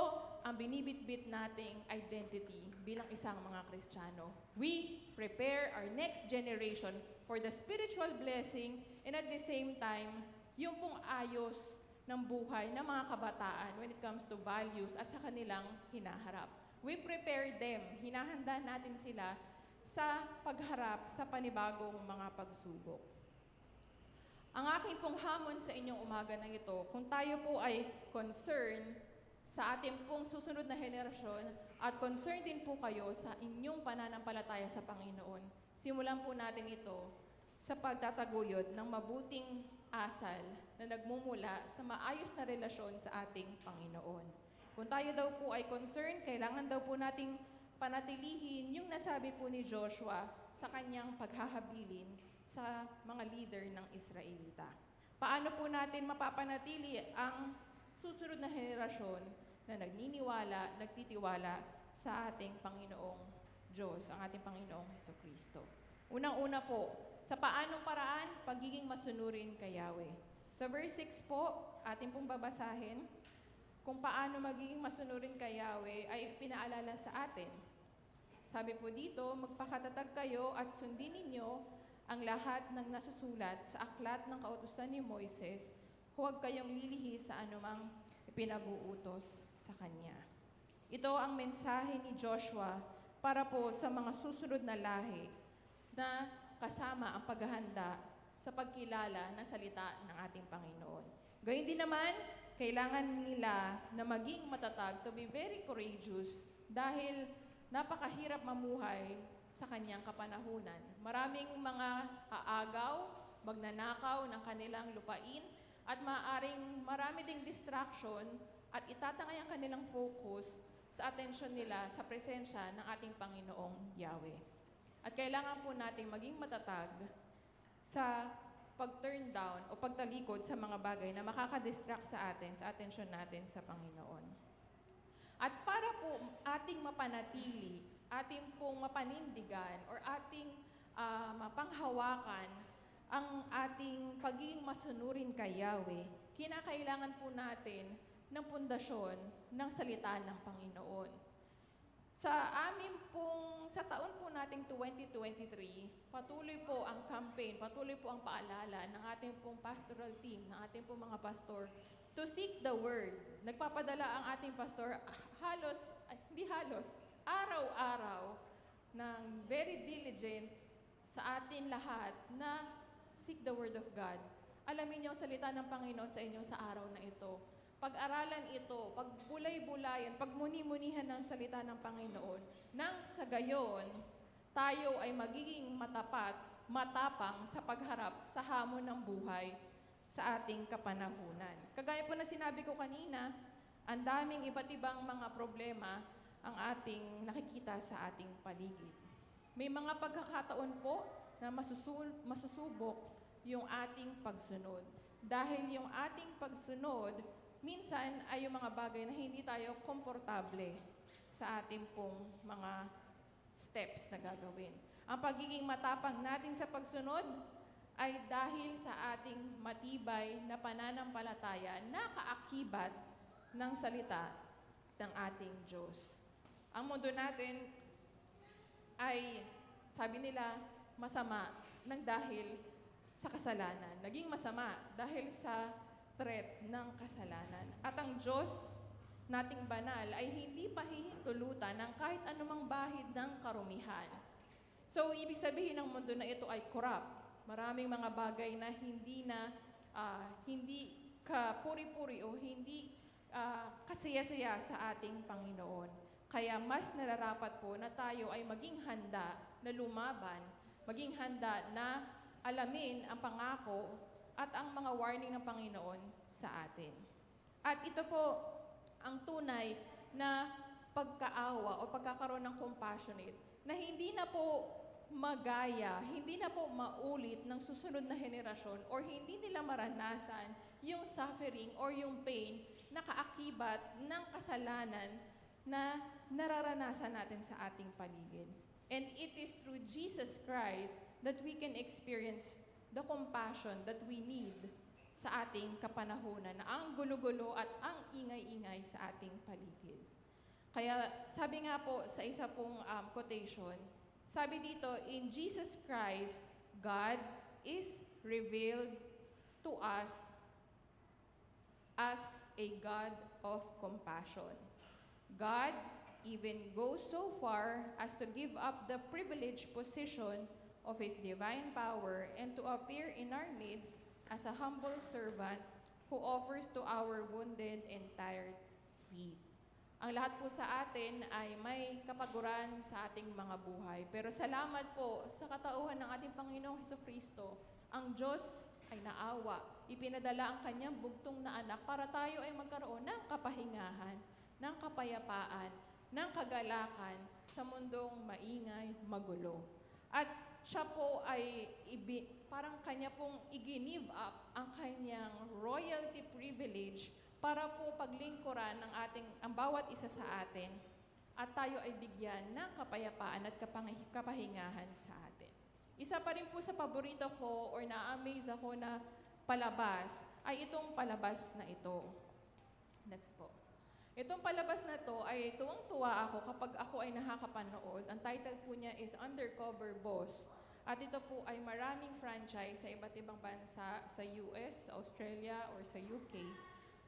ang binibitbit nating identity bilang isang mga Kristiyano. We prepare our next generation for the spiritual blessing and at the same time, yung pong ayos ng buhay ng mga kabataan when it comes to values at sa kanilang hinaharap. We prepare them, hinahanda natin sila sa pagharap sa panibagong mga pagsubok. Ang aking pong hamon sa inyong umaga na ito, kung tayo po ay concerned sa ating pong susunod na henerasyon at concerned din po kayo sa inyong pananampalataya sa Panginoon, simulan po natin ito sa pagtataguyod ng mabuting asal na nagmumula sa maayos na relasyon sa ating Panginoon. Kung tayo daw po ay concerned, kailangan daw po nating panatilihin yung nasabi po ni Joshua sa kanyang paghahabilin sa mga leader ng Israelita. Paano po natin mapapanatili ang susunod na henerasyon na nagniniwala, nagtitiwala sa ating Panginoong Diyos, ang ating Panginoong Hesukristo? Unang-una po, sa paanong paraan, pagiging masunurin kay Yahweh. Sa verse 6 po, ating pong babasahin, kung paano magiging masunurin kay Yahweh ay pinaalala sa atin. Sabi po dito, magpakatatag kayo at sundin ninyo ang lahat ng nasusulat sa aklat ng kautusan ni Moises, huwag kayong lilihi sa anumang pinag-uutos sa kanya. Ito ang mensahe ni Joshua para po sa mga susunod na lahi na kasama ang paghahanda sa pagkilala ng salita ng ating Panginoon. Gayun din naman, kailangan nila na maging matatag, to be very courageous, dahil napakahirap mamuhay sa kanyang kapanahunan. Maraming mga aagaw, magnanakaw ng kanilang lupain, at marami ding distraction at itatangay ang kanilang focus sa atensyon nila sa presensya ng ating Panginoong Yahweh. At kailangan po nating maging matatag sa pag-turn down o pagtalikod sa mga bagay na makakadistract sa atin, sa atensyon natin sa Panginoon. At para po ating mapanatili, ating pong mapanindigan, or ating mapanghawakan ang ating pagiging masunurin kay Yahweh, kinakailangan po natin ng pundasyon ng salita ng Panginoon. Sa taon po nating 2023, patuloy po ang campaign, patuloy po ang paalala ng ating pong pastoral team, ng ating pong mga pastor, to seek the Word. Nagpapadala ang ating pastor araw-araw ng very diligent sa atin lahat na seek the Word of God. Alamin niyo ang salita ng Panginoon sa inyo sa araw na ito. Pag-aralan ito, pagbulay-bulayan, pagmuni-munihan ng salita ng Panginoon. Nang sa gayon, tayo ay magiging matapang sa pagharap sa hamon ng buhay sa ating kapanahunan. Kagaya po na sinabi ko kanina, ang daming iba't ibang mga problema ang ating nakikita sa ating paligid. May mga pagkakataon po na masusubok yung ating pagsunod. Dahil yung ating pagsunod, minsan ay yung mga bagay na hindi tayo komportable sa ating pong mga steps na gagawin. Ang pagiging matapang natin sa pagsunod ay dahil sa ating matibay na pananampalataya na kaakibat ng salita ng ating Diyos. Ang mundo natin ay, sabi nila, masama ng dahil sa kasalanan. Naging masama dahil sa threat ng kasalanan. At ang Diyos nating banal ay hindi pahihintulutan ng kahit anumang bahid ng karumihan. So, ibig sabihin ng mundo na ito ay corrupt. Maraming mga bagay na hindi kapuri-puri o hindi kasaya-saya sa ating Panginoon. Kaya mas nararapat po na tayo ay maging handa na lumaban, maging handa na alamin ang pangako at ang mga warning ng Panginoon sa atin. At ito po ang tunay na pagkaawa o pagkakaroon ng compassionate na hindi na po magaya, hindi na po maulit ng susunod na henerasyon or hindi nila maranasan yung suffering or yung pain na kaakibat ng kasalanan na nararanasan natin sa ating paligid. And it is through Jesus Christ that we can experience the compassion that we need sa ating kapanahunan na ang gulo-gulo at ang ingay-ingay sa ating paligid. Kaya sabi nga po sa isa pong quotation, sabi dito, in Jesus Christ, God is revealed to us as a God of compassion. God even goes so far as to give up the privileged position of His divine power and to appear in our midst as a humble servant who offers to our wounded and tired feet. Ang lahat po sa atin ay may kapaguran sa ating mga buhay. Pero salamat po sa katauhan ng ating Panginoong Hesukristo, ang Diyos ay naawa. Ipinadala ang kanyang bugtong na anak para tayo ay magkaroon ng kapahingahan, ng kapayapaan, ng kagalakan sa mundong maingay, magulo. At siya po ay parang kanya pong i-give up ang kanyang royalty privilege para po paglingkuran ng ang bawat isa sa atin at tayo ay bigyan ng kapayapaan at kapahingahan sa atin. Isa pa rin po sa paborito ko or na-amaze ako na palabas ay itong palabas na ito. Next po. Itong palabas na to ay tuwang-tuwa ako kapag ako ay nakakapanood. Ang title po niya is Undercover Boss. At ito po ay maraming franchise sa iba't ibang bansa sa US, Australia, or sa UK.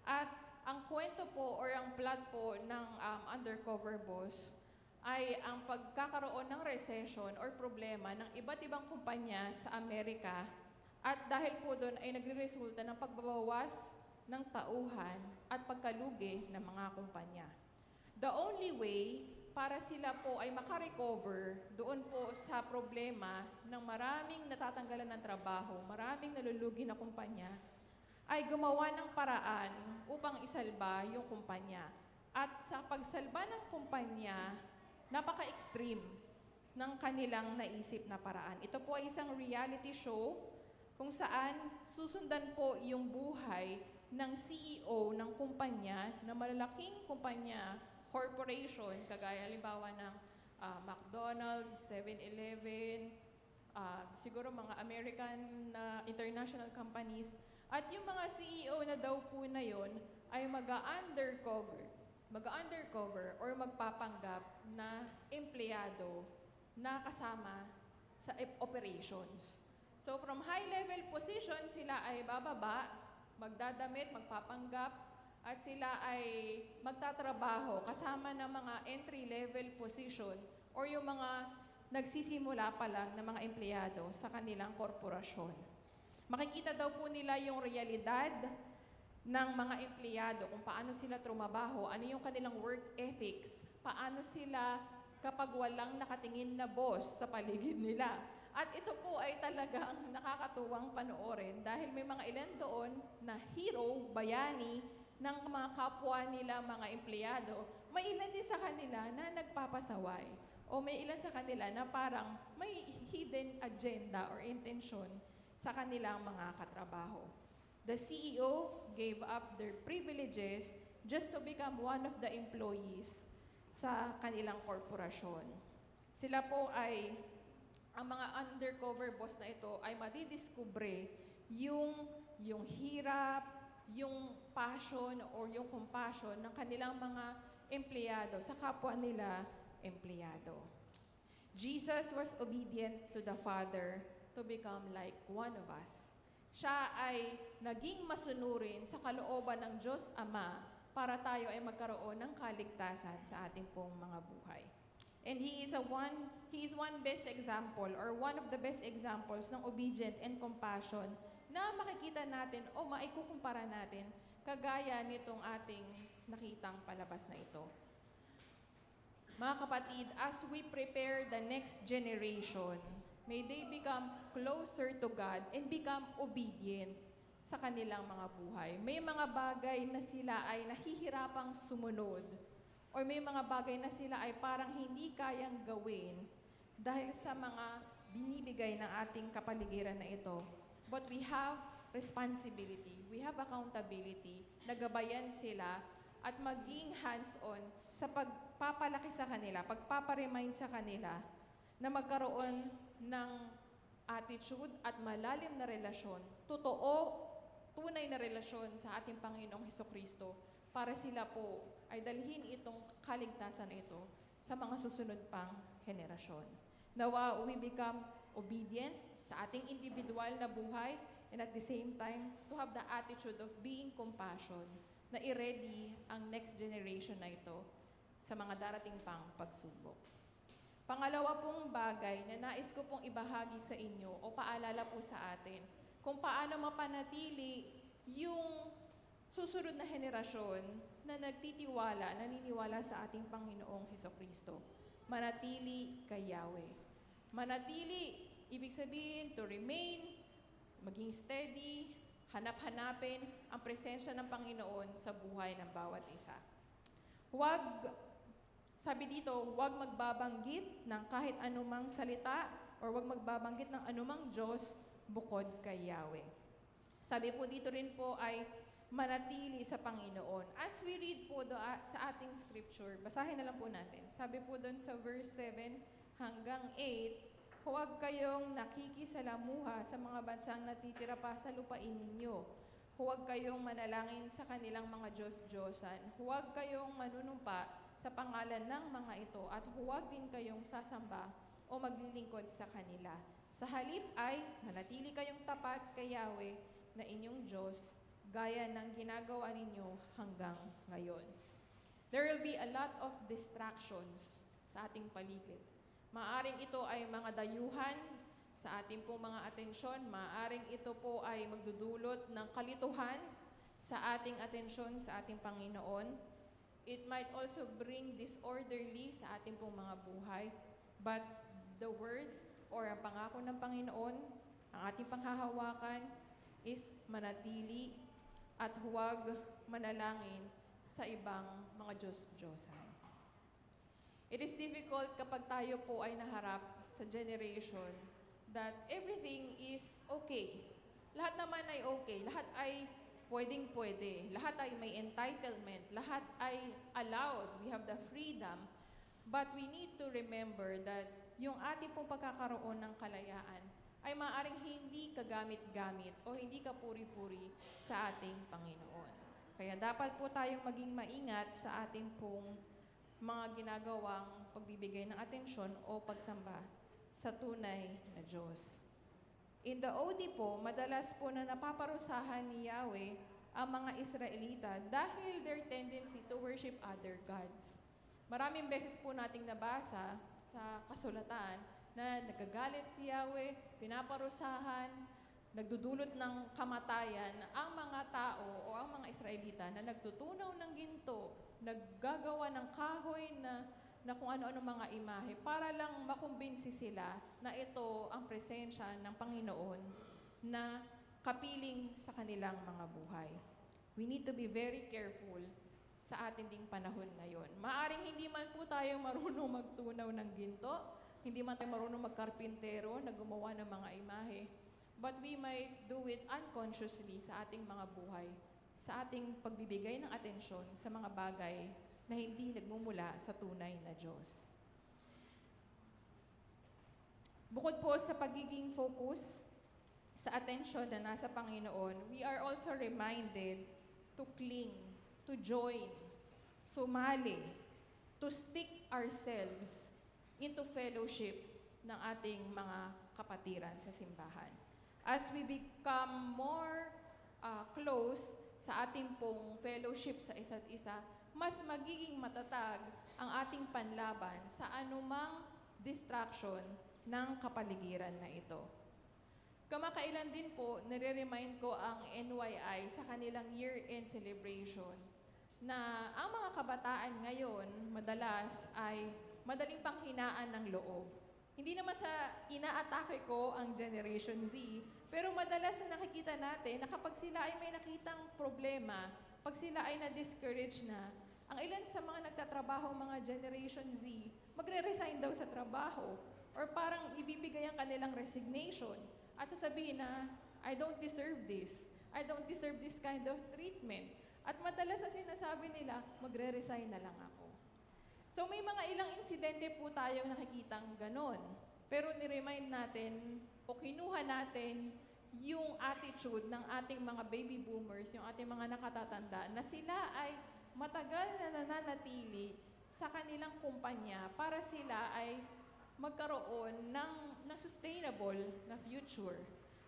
At ang kwento po or ang plot po ng Undercover Boss ay ang pagkakaroon ng recession or problema ng iba't ibang kumpanya sa Amerika. At dahil po doon ay nagre-resulta ng pagbabawas ng tauhan at pagkalugi ng mga kumpanya. The only way para sila po ay makarecover doon po sa problema ng maraming natatanggalan ng trabaho, maraming nalulugi na kumpanya, ay gumawa ng paraan upang isalba yung kumpanya. At sa pagsalba ng kumpanya, napaka-extreme ng kanilang naisip na paraan. Ito po ay isang reality show kung saan susundan po yung buhay ng CEO ng kumpanya, na malalaking kumpanya, corporation, kagaya halimbawa ng McDonald's, 7-Eleven, siguro mga American international companies, at yung mga CEO na daw po na yon ay mag-undercover or magpapanggap na empleyado na kasama sa operations. So from high-level position, sila ay bababa, magdadamit, magpapanggap, at sila ay magtatrabaho kasama ng mga entry-level position or yung mga nagsisimula pa lang ng mga empleyado sa kanilang korporasyon. Makikita daw po nila yung realidad ng mga empleyado, kung paano sila trumabaho, ano yung kanilang work ethics, paano sila kapag walang nakatingin na boss sa paligid nila. At ito po ay talagang nakakatuwang panoorin dahil may mga ilan doon na hero, bayani, ng mga kapwa nila, mga empleyado. May ilan din sa kanila na nagpapasaway. O may ilan sa kanila na parang may hidden agenda or intention sa kanilang mga katrabaho. The CEO gave up their privileges just to become one of the employees sa kanilang korporasyon. Sila po ay, ang mga undercover boss na ito ay madidiskubre yung hirap, yung passion or yung compassion ng kanilang mga empleyado sa kapwa nila empleyado. Jesus was obedient to the Father to become like one of us. Siya ay naging masunurin sa kalooban ng Diyos Ama para tayo ay magkaroon ng kaligtasan sa ating pong mga buhay. And He is one best example or one of the best examples ng obedient and compassion na makikita natin o maikukumpara natin kagaya nitong ating nakitang palabas na ito. Mga kapatid, as we prepare the next generation, may they become closer to God and become obedient sa kanilang mga buhay. May mga bagay na sila ay nahihirapang sumunod or may mga bagay na sila ay parang hindi kayang gawin dahil sa mga binibigay ng ating kapaligiran na ito. But we have responsibility, we have accountability, nagabayan sila at maging hands-on sa pagpapalaki sa kanila, pagpaparemind sa kanila na magkaroon ng attitude at malalim na relasyon, totoo, tunay na relasyon sa ating Panginoong Hesukristo para sila po ay dalhin itong kaligtasan na ito sa mga susunod pang henerasyon. Nawa we become obedient sa ating individual na buhay and at the same time to have the attitude of being compassion na i-ready ang next generation na ito sa mga darating pang pagsubok. Pangalawa pong bagay na nais ko pong ibahagi sa inyo o paalala po sa atin kung paano mapanatili yung susunod na henerasyon na naniniwala sa ating Panginoong Hesukristo. Manatili kay Yahweh. Manatili, ibig sabihin, to remain, maging steady, hanap-hanapin ang presensya ng Panginoon sa buhay ng bawat isa. Sabi dito, huwag magbabanggit ng kahit anumang salita or huwag magbabanggit ng anumang Diyos bukod kay Yahweh. Sabi po dito rin po ay manatili sa Panginoon. As we read po sa ating scripture, basahin na lang po natin. Sabi po doon sa verse 7 hanggang 8, huwag kayong nakikisalamuha sa mga bansang natitira pa sa lupain ninyo. Huwag kayong manalangin sa kanilang mga Diyos-Diyosan. Huwag kayong manunumpa sa pangalan ng mga ito at huwag din kayong sasamba o maglilingkod sa kanila. Sa halip ay manatili kayong tapat kay Yahweh na inyong Diyos gaya ng ginagawa ninyo hanggang ngayon. There will be a lot of distractions sa ating paligid. Maaring ito ay mga dayuhan sa ating pong mga atensyon. Maaring ito po ay magdudulot ng kalituhan sa ating atensyon sa ating Panginoon. It might also bring disorderly sa ating pong mga buhay. But the word or ang pangako ng Panginoon, ang ating panghahawakan is manatili at huwag manalangin sa ibang mga Diyos-Diyosan. It is difficult kapag tayo po ay naharap sa generation that everything is okay. Lahat naman ay okay. Lahat ay pwedeng-pwede. Lahat ay may entitlement. Lahat ay allowed. We have the freedom. But we need to remember that yung ating pong pagkakaroon ng kalayaan ay maaaring hindi kagamit-gamit o hindi kapuri-puri sa ating Panginoon. Kaya dapat po tayong maging maingat sa ating pong mga ginagawang pagbibigay ng atensyon o pagsamba sa tunay na Diyos. In the OD po, madalas po na napaparusahan ni Yahweh ang mga Israelita dahil their tendency to worship other gods. Maraming beses po nating nabasa sa kasulatan na nagagalit si Yahweh, pinaparusahan, nagdudulot ng kamatayan ang mga tao o ang mga Israelita na nagtutunaw ng ginto, naggagawa ng kahoy na kung ano-ano mga imahe para lang makumbinsi sila na ito ang presensya ng Panginoon na kapiling sa kanilang mga buhay. We need to be very careful sa ating ding panahon ngayon. Maaring hindi man po tayo marunong magtunaw ng ginto, hindi man tayo marunong magkarpintero na gumawa ng mga imahe, but we might do it unconsciously sa ating mga buhay, sa ating pagbibigay ng atensyon sa mga bagay na hindi nagmumula sa tunay na Diyos. Bukod po sa pagiging focus sa atensyon na nasa Panginoon, we are also reminded to cling, to join, sumali, to stick ourselves into fellowship ng ating mga kapatiran sa simbahan. As we become more close sa ating pong fellowship sa isa't isa, mas magiging matatag ang ating panlaban sa anumang distraction ng kapaligiran na ito. Kamakailan din po, nire-remind ko ang NYI sa kanilang year-end celebration na ang mga kabataan ngayon madalas ay madaling panghinaan ng loob. Hindi naman sa inaatake ko ang Generation Z, pero madalas na nakikita natin na kapag sila ay may nakitang problema, pag sila ay na-discourage na, ang ilan sa mga nagtatrabaho mga Generation Z, magre-resign daw sa trabaho or parang ibibigay ang kanilang resignation at sasabihin na, I don't deserve this. I don't deserve this kind of treatment. At madalas na sinasabi nila, magre-resign na lang ako. So may mga ilang insidente po tayong nakikitang ganon. Pero niremind natin o kinuha natin yung attitude ng ating mga baby boomers, yung ating mga nakatatanda, na sila ay matagal na nananatili sa kanilang kumpanya para sila ay magkaroon ng sustainable na future.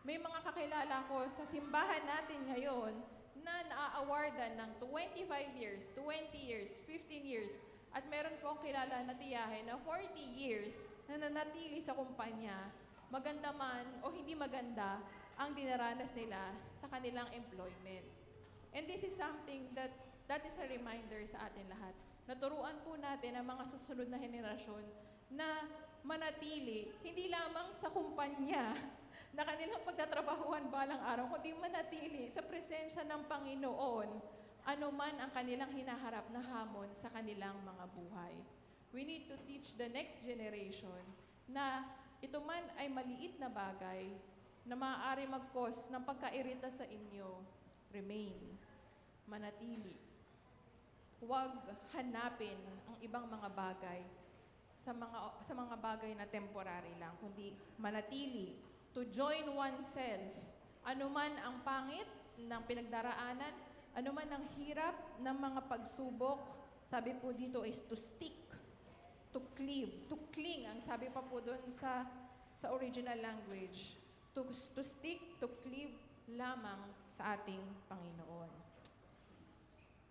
May mga kakilala ko sa simbahan natin ngayon na na-awardan ng 25 years, 20 years, 15 years, at meron po akong kilala na tiyahin na 40 years na nanatili sa kumpanya, maganda man o hindi maganda ang dinaranas nila sa kanilang employment. And this is something that is a reminder sa atin lahat. Naturuan po natin ang mga susunod na henerasyon na manatili, hindi lamang sa kumpanya na kanilang pagtatrabahuan balang araw, kundi manatili sa presensya ng Panginoon, anuman ang kanilang hinaharap na hamon sa kanilang mga buhay. We need to teach the next generation na ito man ay maliit na bagay na maaari mag-cause ng pagkairita sa inyo, remain, manatili. Huwag hanapin ang ibang mga bagay sa mga bagay na temporary lang, kundi manatili, to join oneself, anuman ang pangit ng pinagdaraanan, anuman ang hirap ng mga pagsubok, sabi po dito is to stick, to cleave, to cling, ang sabi pa po doon sa original language, to stick, to cleave lamang sa ating Panginoon.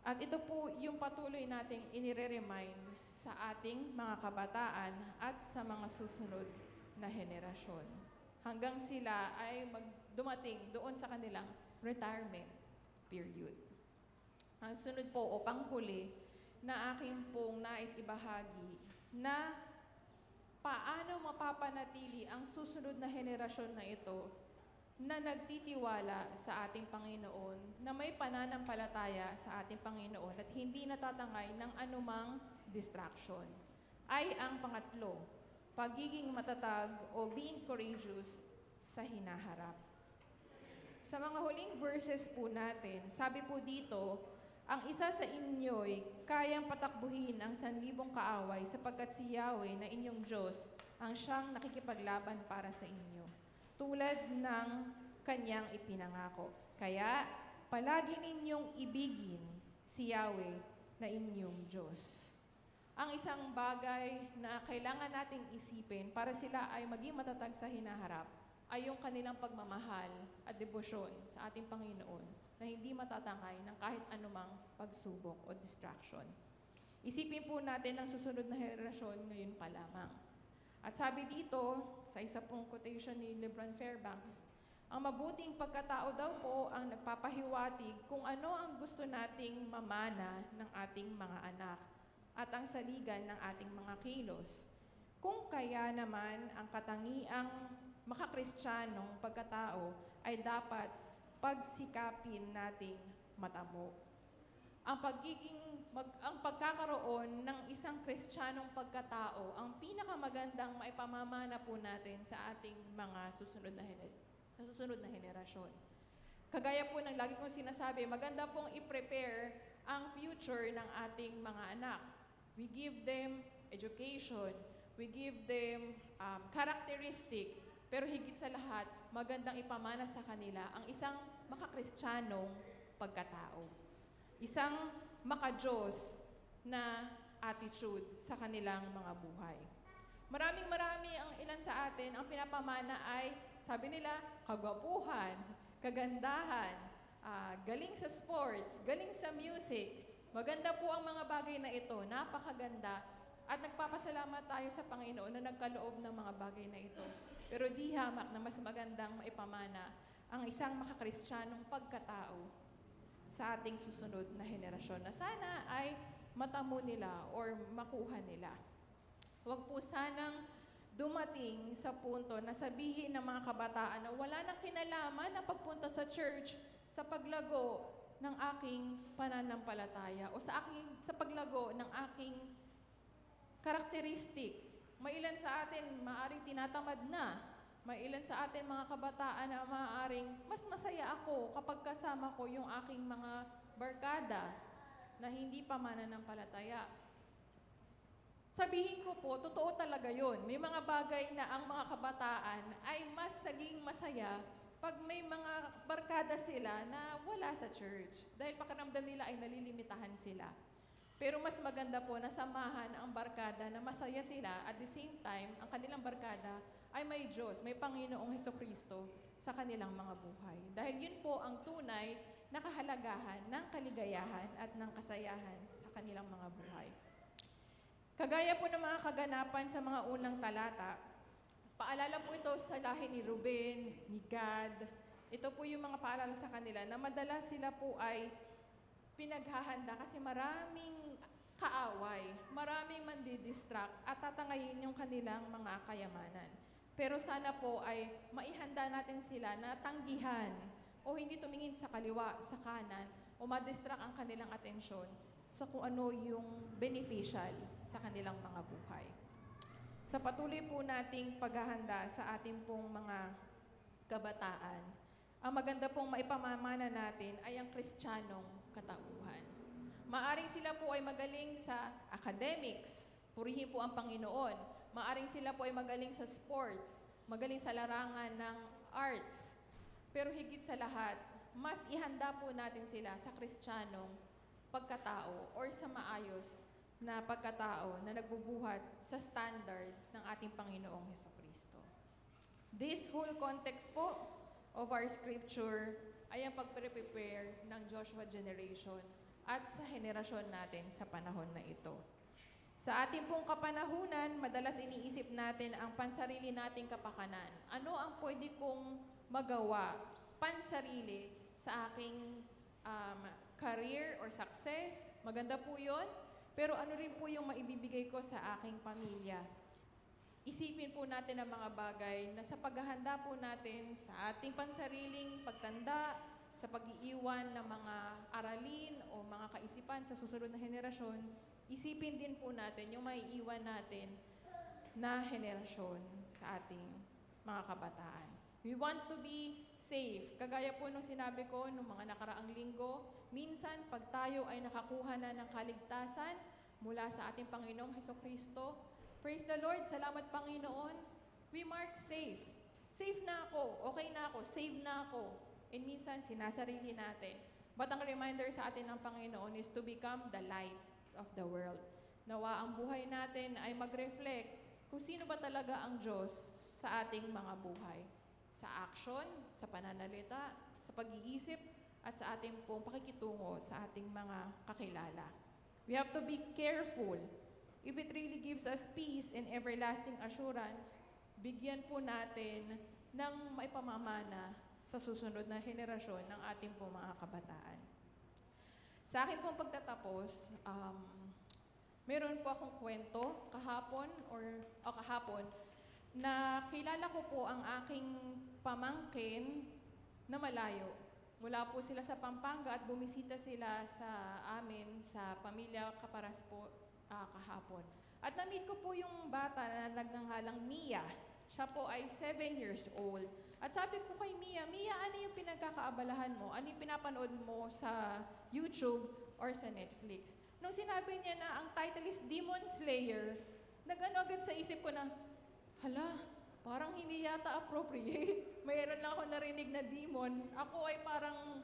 At ito po yung patuloy nating inire-remind sa ating mga kabataan at sa mga susunod na henerasyon. Hanggang sila ay dumating doon sa kanilang retirement period. Ang sunod po o panghuli na aking pong nais ibahagi na paano mapapanatili ang susunod na henerasyon na ito na nagtitiwala sa ating Panginoon, na may pananampalataya sa ating Panginoon at hindi natatangay ng anumang distraction, ay ang pangatlo, pagiging matatag o being courageous sa hinaharap. Sa mga huling verses po natin, sabi po dito, ang isa sa inyo'y kayang patakbuhin ang 1,000 kaaway sapagkat si Yahweh na inyong Diyos ang siyang nakikipaglaban para sa inyo, tulad ng kanyang ipinangako. Kaya, palagi ninyong ibigin si Yahweh na inyong Diyos. Ang isang bagay na kailangan nating isipin para sila ay maging matatag sa hinaharap ay yung kanilang pagmamahal at debosyon sa ating Panginoon na hindi matatangay ng kahit anumang pagsubok o distraction. Isipin po natin ang susunod na henerasyon ngayon pa lamang. At sabi dito, sa isa pong quotation ni LeBron Fairbanks, Ang mabuting pagkatao daw po ang nagpapahiwatig kung ano ang gusto nating mamana ng ating mga anak at ang saligan ng ating mga kilos. Kung kaya naman ang katangiang makakristiyanong pagkatao ay dapat pagsikapin nating matamo. Ang pagkakaroon ng isang kristyanong pagkatao ang pinakamagandang maipamamana po natin sa ating mga susunod na henerasyon. Kagaya po ng lagi kong sinasabi, maganda pong i-prepare ang future ng ating mga anak. We give them education, we give them characteristic, pero higit sa lahat, magandang ipamana sa kanila ang isang makakristyanong pagkatao. Isang makadiyos na attitude sa kanilang mga buhay. Marami ang ilan sa atin, ang pinapamana ay, sabi nila, kagwapuhan, kagandahan, galing sa sports, galing sa music. Maganda po ang mga bagay na ito, napakaganda. At nagpapasalamat tayo sa Panginoon na nagkaloob ng mga bagay na ito. Pero di hamak na mas magandang maipamana ang isang makakristyanong pagkatao sa ating susunod na henerasyon na sana ay matamo nila or makuha nila. Huwag po sanang dumating sa punto na sabihin ng mga kabataan na wala nang kinalaman ang pagpunta sa church sa paglago ng aking pananampalataya o sa paglago ng aking karakteristik. May ilan sa atin maaring tinatamad na. May ilan sa atin mga kabataan na maaring mas masaya ako kapag kasama ko yung aking mga barkada na hindi pa mananampalataya. Sabihin ko po, totoo talaga yun. May mga bagay na ang mga kabataan ay mas naging masaya pag may mga barkada sila na wala sa church. Dahil pakiramdam nila ay nalilimitahan sila. Pero mas maganda po na samahan ang barkada na masaya sila at the same time, ang kanilang barkada ay may Diyos, may Panginoong Hesukristo sa kanilang mga buhay. Dahil yun po ang tunay na kahalagahan ng kaligayahan at ng kasayahan sa kanilang mga buhay. Kagaya po ng mga kaganapan sa mga unang talata, paalala po ito sa lahi ni Ruben, ni Gad. Ito po yung mga paalala sa kanila na madalas sila po ay pinaghahanda kasi maraming kaaway, maraming mandidistract at tatangayin yung kanilang mga kayamanan. Pero sana po ay maihanda natin sila na tanggihan o hindi tumingin sa kaliwa, sa kanan o madistract ang kanilang atensyon sa kung ano yung beneficial sa kanilang mga buhay. Sa patuloy po nating paghahanda sa ating pong mga kabataan, ang maganda pong maipamamana natin ay ang kristyanong katauhan. Maaring sila po ay magaling sa academics, purihin po ang Panginoon. Maaring sila po ay magaling sa sports, magaling sa larangan ng arts. Pero higit sa lahat, mas ihanda po natin sila sa kristyanong pagkatao or sa maayos na pagkatao na nagbubuhat sa standard ng ating Panginoong Hesukristo. This whole context po of our scripture ay ang pag-prepare ng Joshua generation at sa henerasyon natin sa panahon na ito. Sa ating pong kapanahunan, madalas iniisip natin ang pansarili nating kapakanan. Ano ang pwede kong magawa pansarili sa aking career or success? Maganda po yun. Pero ano rin po yung maibibigay ko sa aking pamilya? Isipin po natin ang mga bagay na sa paghahanda po natin sa ating pansariling pagtanda, sa pag-iiwan ng mga aralin o mga kaisipan sa susunod na henerasyon, isipin din po natin yung maiiwan natin na henerasyon sa ating mga kabataan. We want to be safe. Kagaya po nung sinabi ko nung mga nakaraang linggo, minsan pag tayo ay nakakuha na ng kaligtasan mula sa ating Panginoong Hesukristo, praise the Lord, salamat Panginoon, we mark safe. Safe na ako, okay na ako, save na ako. And minsan, sinasarili natin. But ang reminder sa atin ng Panginoon is to become the light of the world. Nawa ang buhay natin ay mag-reflect kung sino ba talaga ang Diyos sa ating mga buhay. Sa action, sa pananalita, sa pag-iisip, at sa ating pong pakikitungo sa ating mga kakilala. We have to be careful. If it really gives us peace and everlasting assurance, bigyan po natin ng maipamamana sa susunod na henerasyon ng ating po mga kabataan. Sa akin pong pagtatapos, meron po akong kwento kahapon na kilala ko po ang aking pamangkin na malayo. Mula po sila sa Pampanga at bumisita sila sa amin sa pamilya Kaparas po kahapon. At na-meet ko po yung bata na nagngangalang Mia. Siya po ay 7 years old. At sabi ko kay Mia, ano yung pinagkakaabalahan mo? Ano yung pinapanood mo sa YouTube or sa Netflix? Nung sinabi niya na ang title is Demon Slayer, nag-ano agad sa isip ko na, hala, parang hindi yata appropriate. Mayroon lang ako narinig na demon. Ako ay parang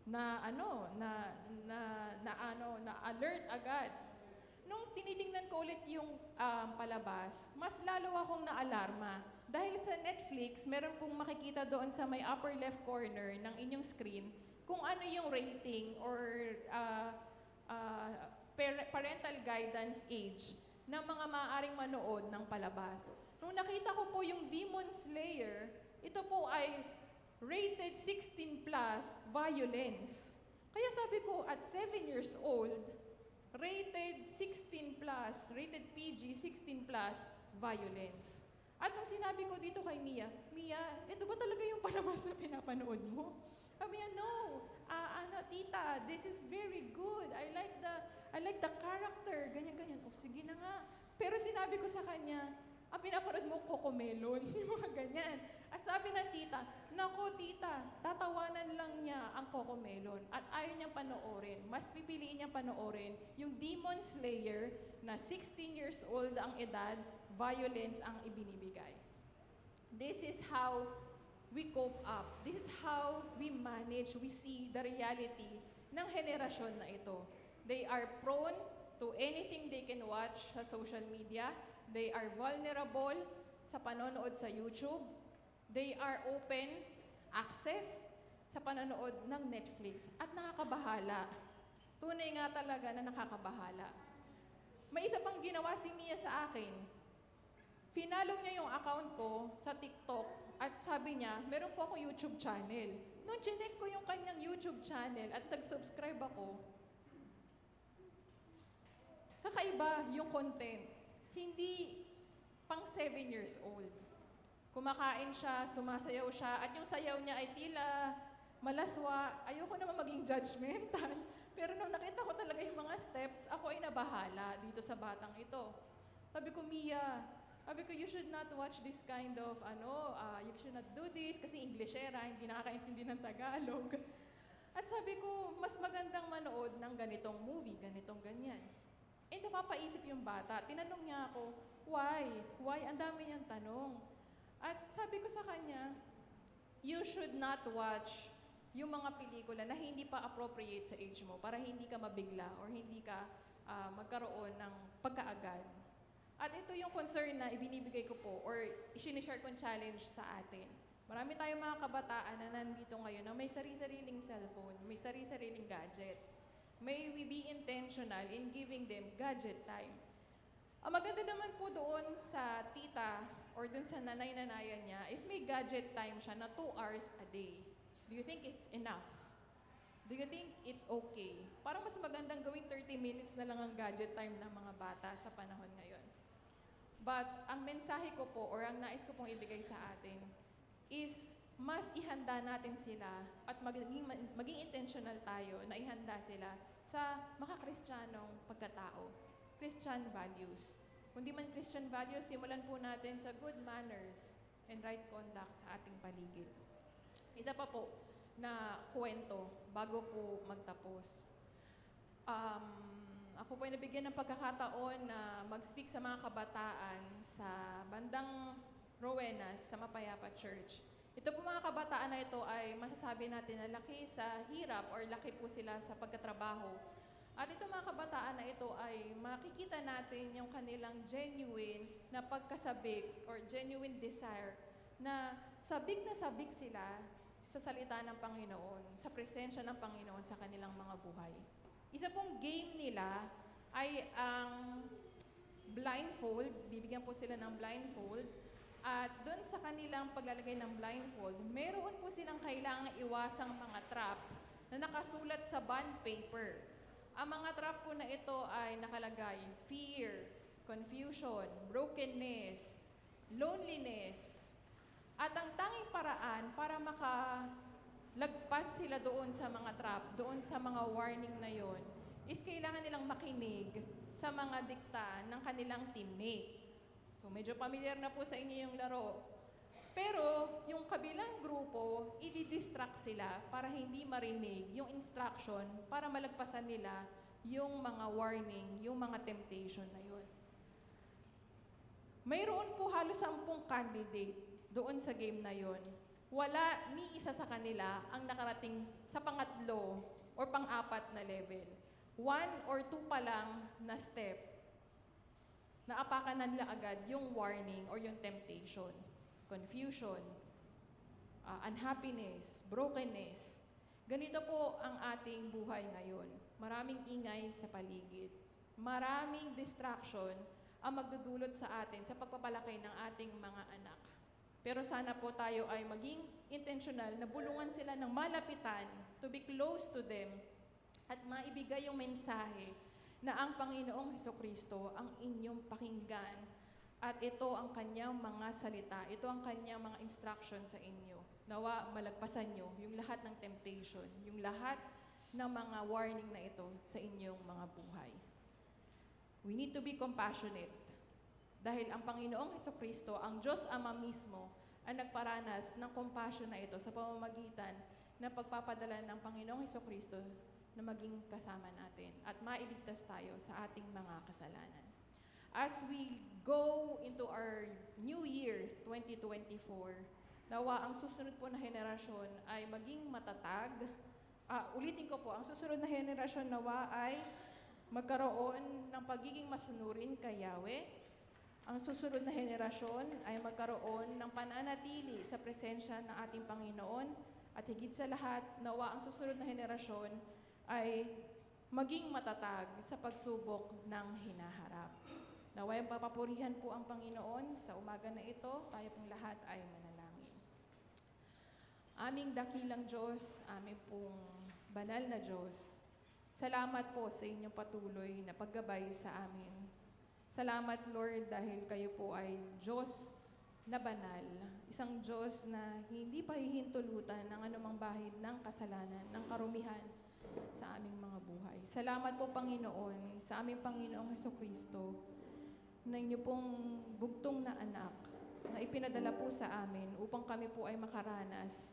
na-alert agad. Nung tinitingnan ko ulit yung palabas, mas lalo akong naalarma. Dahil sa Netflix, meron pong makikita doon sa may upper left corner ng inyong screen kung ano yung rating or parental guidance age ng mga maaaring manood ng palabas. Nung nakita ko po yung Demon Slayer, ito po ay rated 16 plus violence. Kaya sabi ko, at 7 years old, rated 16 plus, rated PG 16 plus violence. At nung sinabi ko dito kay Mia, ito ba talaga yung palabas na pinapanood mo? Sabi niya, no, tita, this is very good. I like the character, ganyan. O, sige na nga. Pero sinabi ko sa kanya, ang pinapanood mo, Cocomelon, yung mga ganyan. At sabi ng tita, nako tita, tatawanan lang niya ang Cocomelon at ayaw niyang panoorin. Mas pipiliin niyang panoorin yung Demon Slayer na 16 years old ang edad, violence ang ibinibigay. This is how we cope up. This is how we manage, we see the reality ng henerasyon na ito. They are prone to anything they can watch sa social media. They are vulnerable sa panonood sa YouTube. They are open access sa panonood ng Netflix. At nakakabahala. Tunay nga talaga na nakakabahala. May isa pang ginawa si Mia sa akin. Finalo niya yung account ko sa TikTok at sabi niya, meron po ako YouTube channel. Nung chinek ko yung kanyang YouTube channel at nag-subscribe ako, kakaiba yung content. Hindi pang 7 years old. Kumakain siya, sumasayaw siya, at yung sayaw niya ay tila malaswa. Ayoko naman maging judgmental. Pero nung nakita ko talaga yung mga steps, ako ay nabahala dito sa batang ito. Sabi ko, Mia, you should not watch this kind of, you should not do this, kasi Englishera, hindi nakakaintindi ng Tagalog. At sabi ko, mas magandang manood ng ganitong movie, ganitong ganyan. Eh, napapaisip yung bata. Tinanong niya ako, why? Why? Ang dami niyang tanong. At sabi ko sa kanya, you should not watch yung mga pelikula na hindi pa appropriate sa age mo para hindi ka mabigla or hindi ka magkaroon ng pagkaagad. At ito yung concern na ibinibigay ko po or isinishare kong challenge sa atin. Marami tayong mga kabataan na nandito ngayon na may sari-sariling cellphone, may sari-sariling gadget. May we be intentional in giving them gadget time. Ang maganda naman po doon sa tita or doon sa nanay-nanayan niya is may gadget time siya na 2 hours a day. Do you think it's enough? Do you think it's okay? Parang mas magandang gawing 30 minutes na lang ang gadget time ng mga bata sa panahon ngayon. But ang mensahe ko po or ang nais ko pong ibigay sa atin is mas ihanda natin sila at maging intentional tayo na ihanda sila sa makakristyanong pagkatao. Christian values. Kung di man Christian values, simulan po natin sa good manners and right conduct sa ating paligid. Isa pa po na kwento bago po magtapos. Ako po ay nabigyan ng pagkakataon na mag-speak sa mga kabataan sa bandang Rowenas sa Mapayapa Church. Ito po mga kabataan na ito ay masasabi natin na laki sa hirap or laki po sila sa pagkatrabaho. At ito mga kabataan na ito ay makikita natin yung kanilang genuine na pagkasabik or genuine desire na sabik sila sa salita ng Panginoon, sa presensya ng Panginoon sa kanilang mga buhay. Isa pong game nila ay ang blindfold, bibigyan po sila ng blindfold, At doon sa kanilang paglalagay ng blindfold, meron po silang kailangang iwasang mga trap na nakasulat sa bond paper. Ang mga trap po na ito ay nakalagay fear, confusion, brokenness, loneliness. At ang tanging paraan para makalagpas sila doon sa mga trap, doon sa mga warning na yon, is kailangan nilang makinig sa mga dikta ng kanilang teammate. So medyo familiar na po sa inyo yung laro. Pero yung kabilang grupo, i-distract sila para hindi marinig yung instruction para malagpasan nila yung mga warning, yung mga temptation na yun. Mayroon po halos 10 candidate doon sa game na yon. Wala ni isa sa kanila ang nakarating sa pangatlo or pang-apat na level. 1 or 2 pa lang na step, naapakan na nila agad yung warning or yung temptation, confusion, unhappiness, brokenness. Ganito po ang ating buhay ngayon. Maraming ingay sa paligid. Maraming distraction ang magdudulot sa atin sa pagpapalaki ng ating mga anak. Pero sana po tayo ay maging intentional na bulungan sila ng malapitan, to be close to them, at maibigay yung mensahe na ang Panginoong Hesukristo ang inyong pakinggan at ito ang kanyang mga salita, ito ang kanyang mga instruction sa inyo. Nawa malagpasan nyo yung lahat ng temptation, yung lahat ng mga warning na ito sa inyong mga buhay. We need to be compassionate dahil ang Panginoong Hesukristo, ang Diyos Ama mismo, ang nagparanas ng compassion na ito sa pamamagitan ng pagpapadala ng Panginoong Hesukristo na maging kasama natin at mailigtas tayo sa ating mga kasalanan. As we go into our new year, 2024, nawa ang susunod po na henerasyon ay maging matatag. Ulitin ko po, ang susunod na henerasyon nawa ay magkaroon ng pagiging masunurin kay Yahweh. Ang susunod na henerasyon ay magkaroon ng pananatili sa presensya ng ating Panginoon. At higit sa lahat, nawa ang susunod na henerasyon ay maging matatag sa pagsubok ng hinaharap. Naway papapurihan po ang Panginoon sa umaga na ito. Tayo pong lahat ay manalangin. Aming dakilang Diyos, aming pong banal na Diyos, salamat po sa inyong patuloy na paggabay sa amin. Salamat, Lord, dahil kayo po ay Diyos na banal, isang Diyos na hindi pahihintulutan ng anumang bahid ng kasalanan, ng karumihan sa aming mga buhay. Salamat po, Panginoon, sa aming Panginoong Hesukristo, na inyo pong bugtong na anak na ipinadala po sa amin upang kami po ay makaranas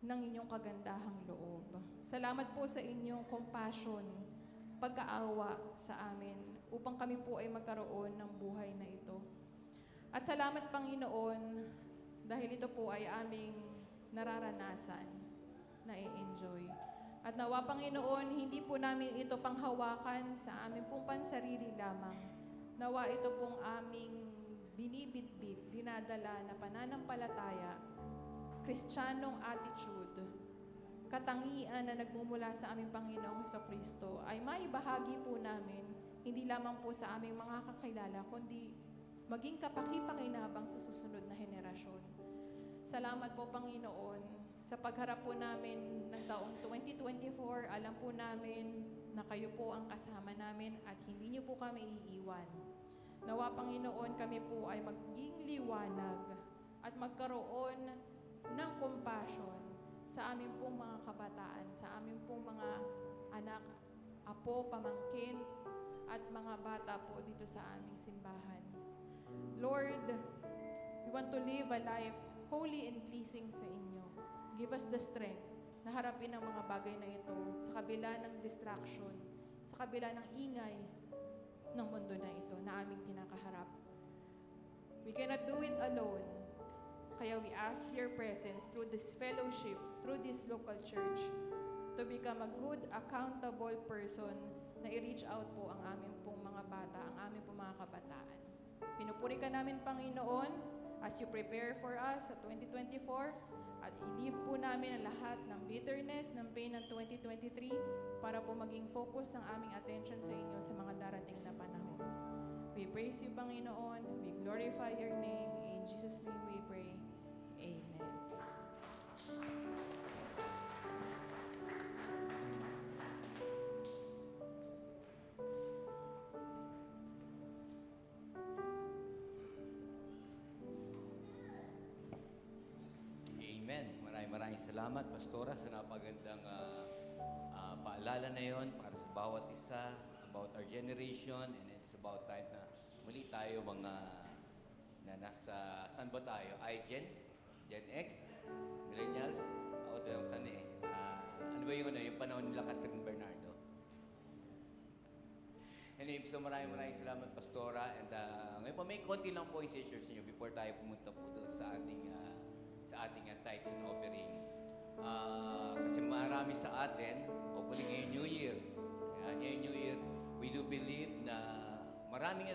ng inyong kagandahang loob. Salamat po sa inyong compassion, pagkaawa sa amin upang kami po ay magkaroon ng buhay na ito. At salamat, Panginoon, dahil ito po ay aming nararanasan, na i-enjoy. At nawa, Panginoon, hindi po namin ito panghawakan sa aming pong pansarili lamang. Nawa ito pong aming binibitbit, dinadala na pananampalataya, Kristiyanong attitude, katangian na nagmumula sa aming Panginoong Hesukristo ay maibahagi po namin, hindi lamang po sa aming mga kakilala, kundi maging kapaki-pakinabang sa susunod na henerasyon. Salamat po, Panginoon, sa pagharap po namin ng taong 2024. Alam po namin na kayo po ang kasama namin at hindi niyo po kami iiwan. Nawa, Panginoon, kami po ay maging liwanag at magkaroon ng compassion sa aming pong mga kabataan, sa aming pong mga anak, apo, pamangkin, at mga bata po dito sa aming simbahan. Lord, we want to live a life holy and pleasing sa inyo. Give us the strength na harapin ang mga bagay na ito sa kabila ng distraction, sa kabila ng ingay ng mundo na ito na aming kinakaharap. We cannot do it alone. Kaya we ask your presence through this fellowship, through this local church, to become a good, accountable person na i-reach out po ang aming pong mga bata, ang aming pong mga kabataan. Pinupuri ka namin, Panginoon, as you prepare for us sa 2024, at i-leave po namin ang lahat ng bitterness, ng pain ng 2023 para po maging focus ang aming attention sa inyo sa mga darating na panahon. We praise you, Panginoon. We glorify your name. In Jesus' name we pray. Amen. Amen. Maraming salamat, Pastora, sa napagandang paalala na yon para sa bawat isa, about our generation, and it's about time na muli tayo mga na nasa, saan ba tayo? Gen X, Millennials, ako doon saan eh. Ano ba yung panahon nila Catherine Bernardo? Anyway, so maraming salamat, Pastora, and ngayon po may konti lang po i-share sa inyo before tayo pumunta po doon sa ating tithes and offering. Kasi marami sa atin, hopefully ngayong New Year, ngayong New Year, we do believe na maraming,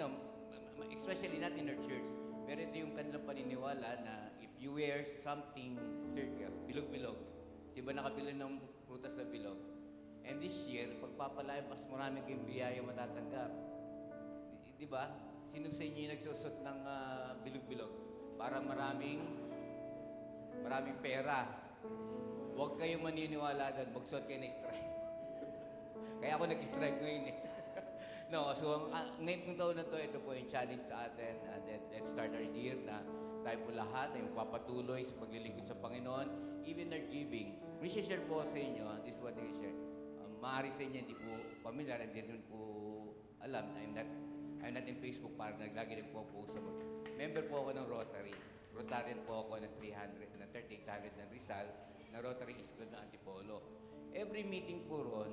especially not in our church, pero ito yung kanilang paniniwala na if you wear something circle, bilog-bilog, di ba nakabili ng prutas na bilog? And this year, pagpapalaya, mas marami kayong biyaya matatanggap. Di ba? Sino sa inyo yung nagsusot ng bilog-bilog? Para maraming pera. Huwag kayong maniniwala doon. Magsuot kayo ng stripe. Kaya ako nag-stripe ngayon eh. No, so ngayon pong taon na to, ito po yung challenge sa atin. Let's start our year na tayo po lahat ay magpapatuloy sa paglilingkod sa Panginoon. Even our giving. May share po sa inyo, this is what I share. Maaari sa inyo, hindi po familiar, hindi rin po alam. I'm not in Facebook para lagi nagpo-post ako. Member po ako ng Rotary. Rotarian po ako ng 3800 ng Rizal, na Rotary East Club ng Antipolo. Every meeting po ron,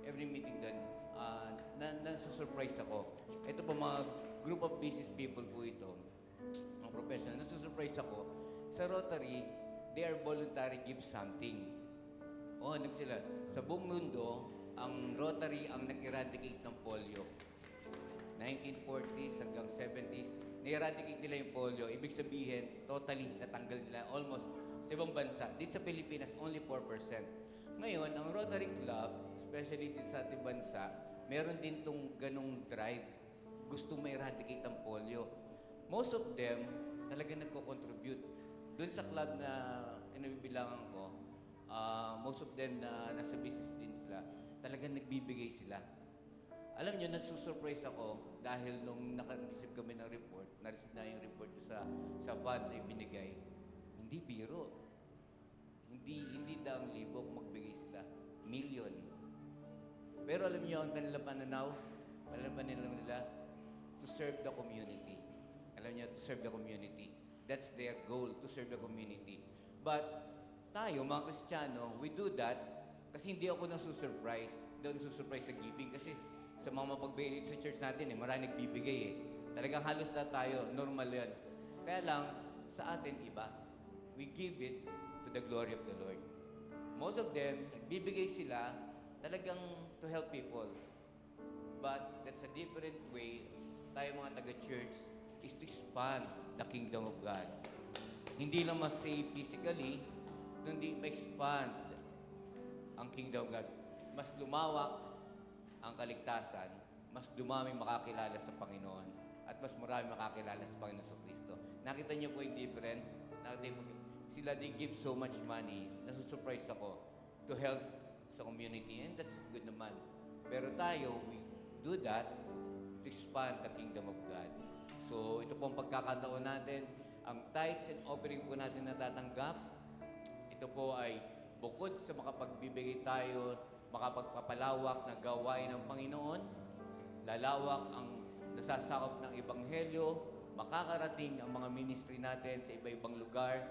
doon, nasusurprise ako. Ito po mga group of business people po ito, mga professional, nasusurprise ako. Sa Rotary, they are voluntary give something. Sila. Sa buong mundo, ang Rotary ang nag-eradicate ng polio. 1940s hanggang 70s, na-eradicate nila yung polio. Ibig sabihin, totally natanggal nila almost sa ibang bansa. Dito sa Pilipinas, only 4%. Ngayon, ang Rotary Club, especially dito sa ating bansa, meron din tong ganong drive. Gusto ma-eradicate ang polio. Most of them, talaga nagko-contribute. Doon sa club na kinabibilangan ko, most of them na nasa business din sila, talagang nagbibigay sila. Alam nyo, nasusurprise ako dahil nung naka-receive kami ng report, na-receive na yung report sa fund na ibinigay, hindi biro. Hindi daang libo kung magbigay sila. Million. Pero alam nyo, ang kanilang pananaw, nila, to serve the community. Alam nyo, to serve the community. That's their goal, to serve the community. But tayo, mga Kristiyano, we do that kasi hindi ako nasusurprise. Doon nasusurprise sa giving kasi sa mga mapagbigay sa church natin, marami nagbibigay eh. Talagang halos na tayo, normal yan. Kaya lang, sa atin, iba. We give it to the glory of the Lord. Most of them, nagbibigay sila talagang to help people. But that's a different way, tayo mga taga-church, is to expand the kingdom of God. Hindi lang mas-save physically, kundi ma-expand ang kingdom of God. Mas lumawak ang kaligtasan, mas dumami makakilala sa Panginoon at mas marami makakilala sa Panginoon sa Kristo. Nakita niyo po yung difference? Sila, they give so much money. Nasusurprise ako to help sa community and that's good naman. Pero tayo, we do that to expand the kingdom of God. So, ito po ang pagkakataon natin. Ang tithes and offering po natin natatanggap, ito po ay bukod sa makapagbibigay tayo, makapagpapalawak na gawain ng Panginoon, lalawak ang nasasakop ng Ebanghelyo, makakarating ang mga ministry natin sa iba-ibang lugar,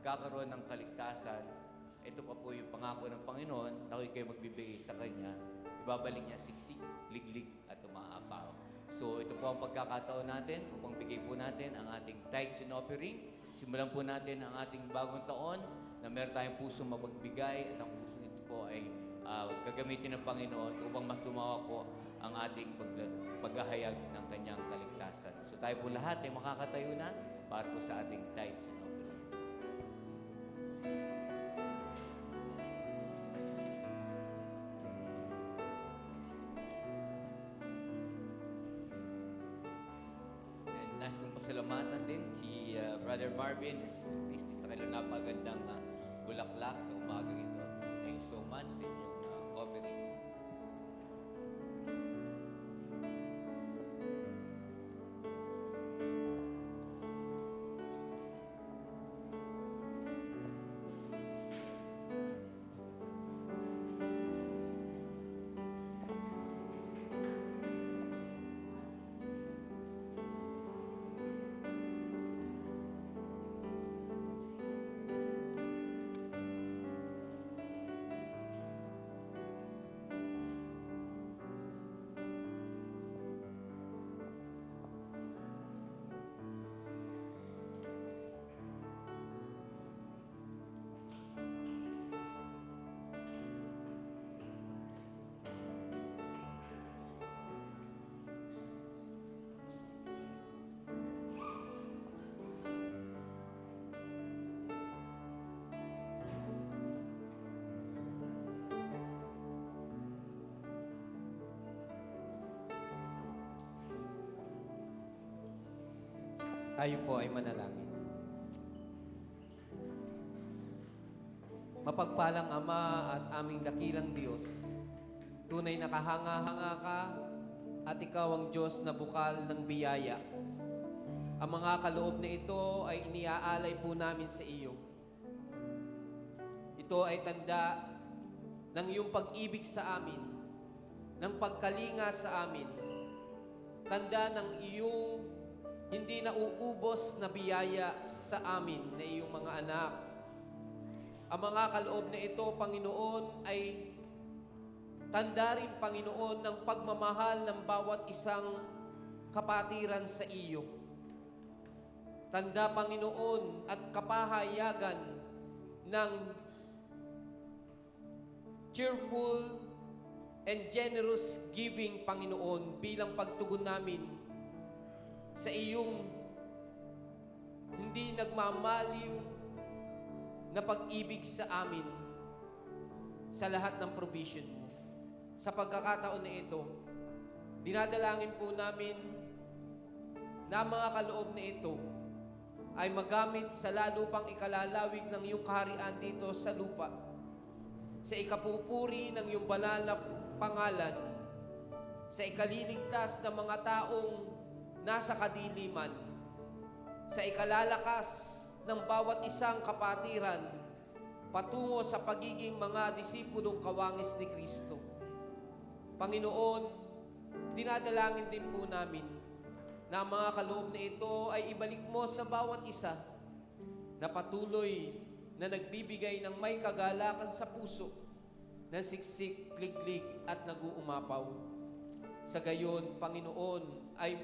kakaroon ng kaligtasan. Ito pa po yung pangako ng Panginoon, tayo kayo magbibigay sa Kanya, ibabalik niya siksik, liglig, at umaapaw. So, ito po ang pagkakataon natin upang bigay po natin ang ating tithes and offering. Simulan po natin ang ating bagong taon na meron tayong puso mapagbigay at ang puso ito po ay gagamitin ng Panginoon upang mas lumawa po ang ating paghahayag ng Kanyang kaligtasan. So tayo po lahat ay makakatayo na para po sa ating tithes and offering. And nais kong pasalamatan pasalamatan din si Brother Marvin at si Christy sa kanilang napagandang bulaklak sa umagang ito. Thank you so much sa inyong offering. Tayo po ay manalangin. Mapagpalang Ama at aming dakilang Diyos, tunay na kahanga-hanga ka at ikaw ang Diyos na bukal ng biyaya. Ang mga kaloob na ito ay iniaalay po namin sa iyo. Ito ay tanda ng iyong pag-ibig sa amin, ng pagkalinga sa amin, tanda ng iyong hindi na uubos na biyaya sa amin na iyong mga anak. Ang mga kaloob na ito, Panginoon, ay tanda rin, Panginoon, ng pagmamahal ng bawat isang kapatiran sa iyo. Tanda, Panginoon, at kapahayagan ng cheerful and generous giving, Panginoon, bilang pagtugon namin sa iyong hindi nagmamaliw na pag-ibig sa amin sa lahat ng provision mo. Sa pagkakataon na ito, dinadalangin po namin na ang mga kaloob na ito ay magamit sa lalo pang ikalalawig ng iyong kaharian dito sa lupa, sa ikapupuri ng iyong banal na pangalan, sa ikaliligtas ng mga taong nasa kadiliman, sa ikalalakas ng bawat isang kapatiran patungo sa pagiging mga disipulong kawangis ni Kristo. Panginoon, dinadalangin din po namin na ang mga kaloob na ito ay ibalik mo sa bawat isa na patuloy na nagbibigay ng may kagalakan sa puso, na siksik, liglig at nag-uumapaw. Sa gayon, Panginoon, ay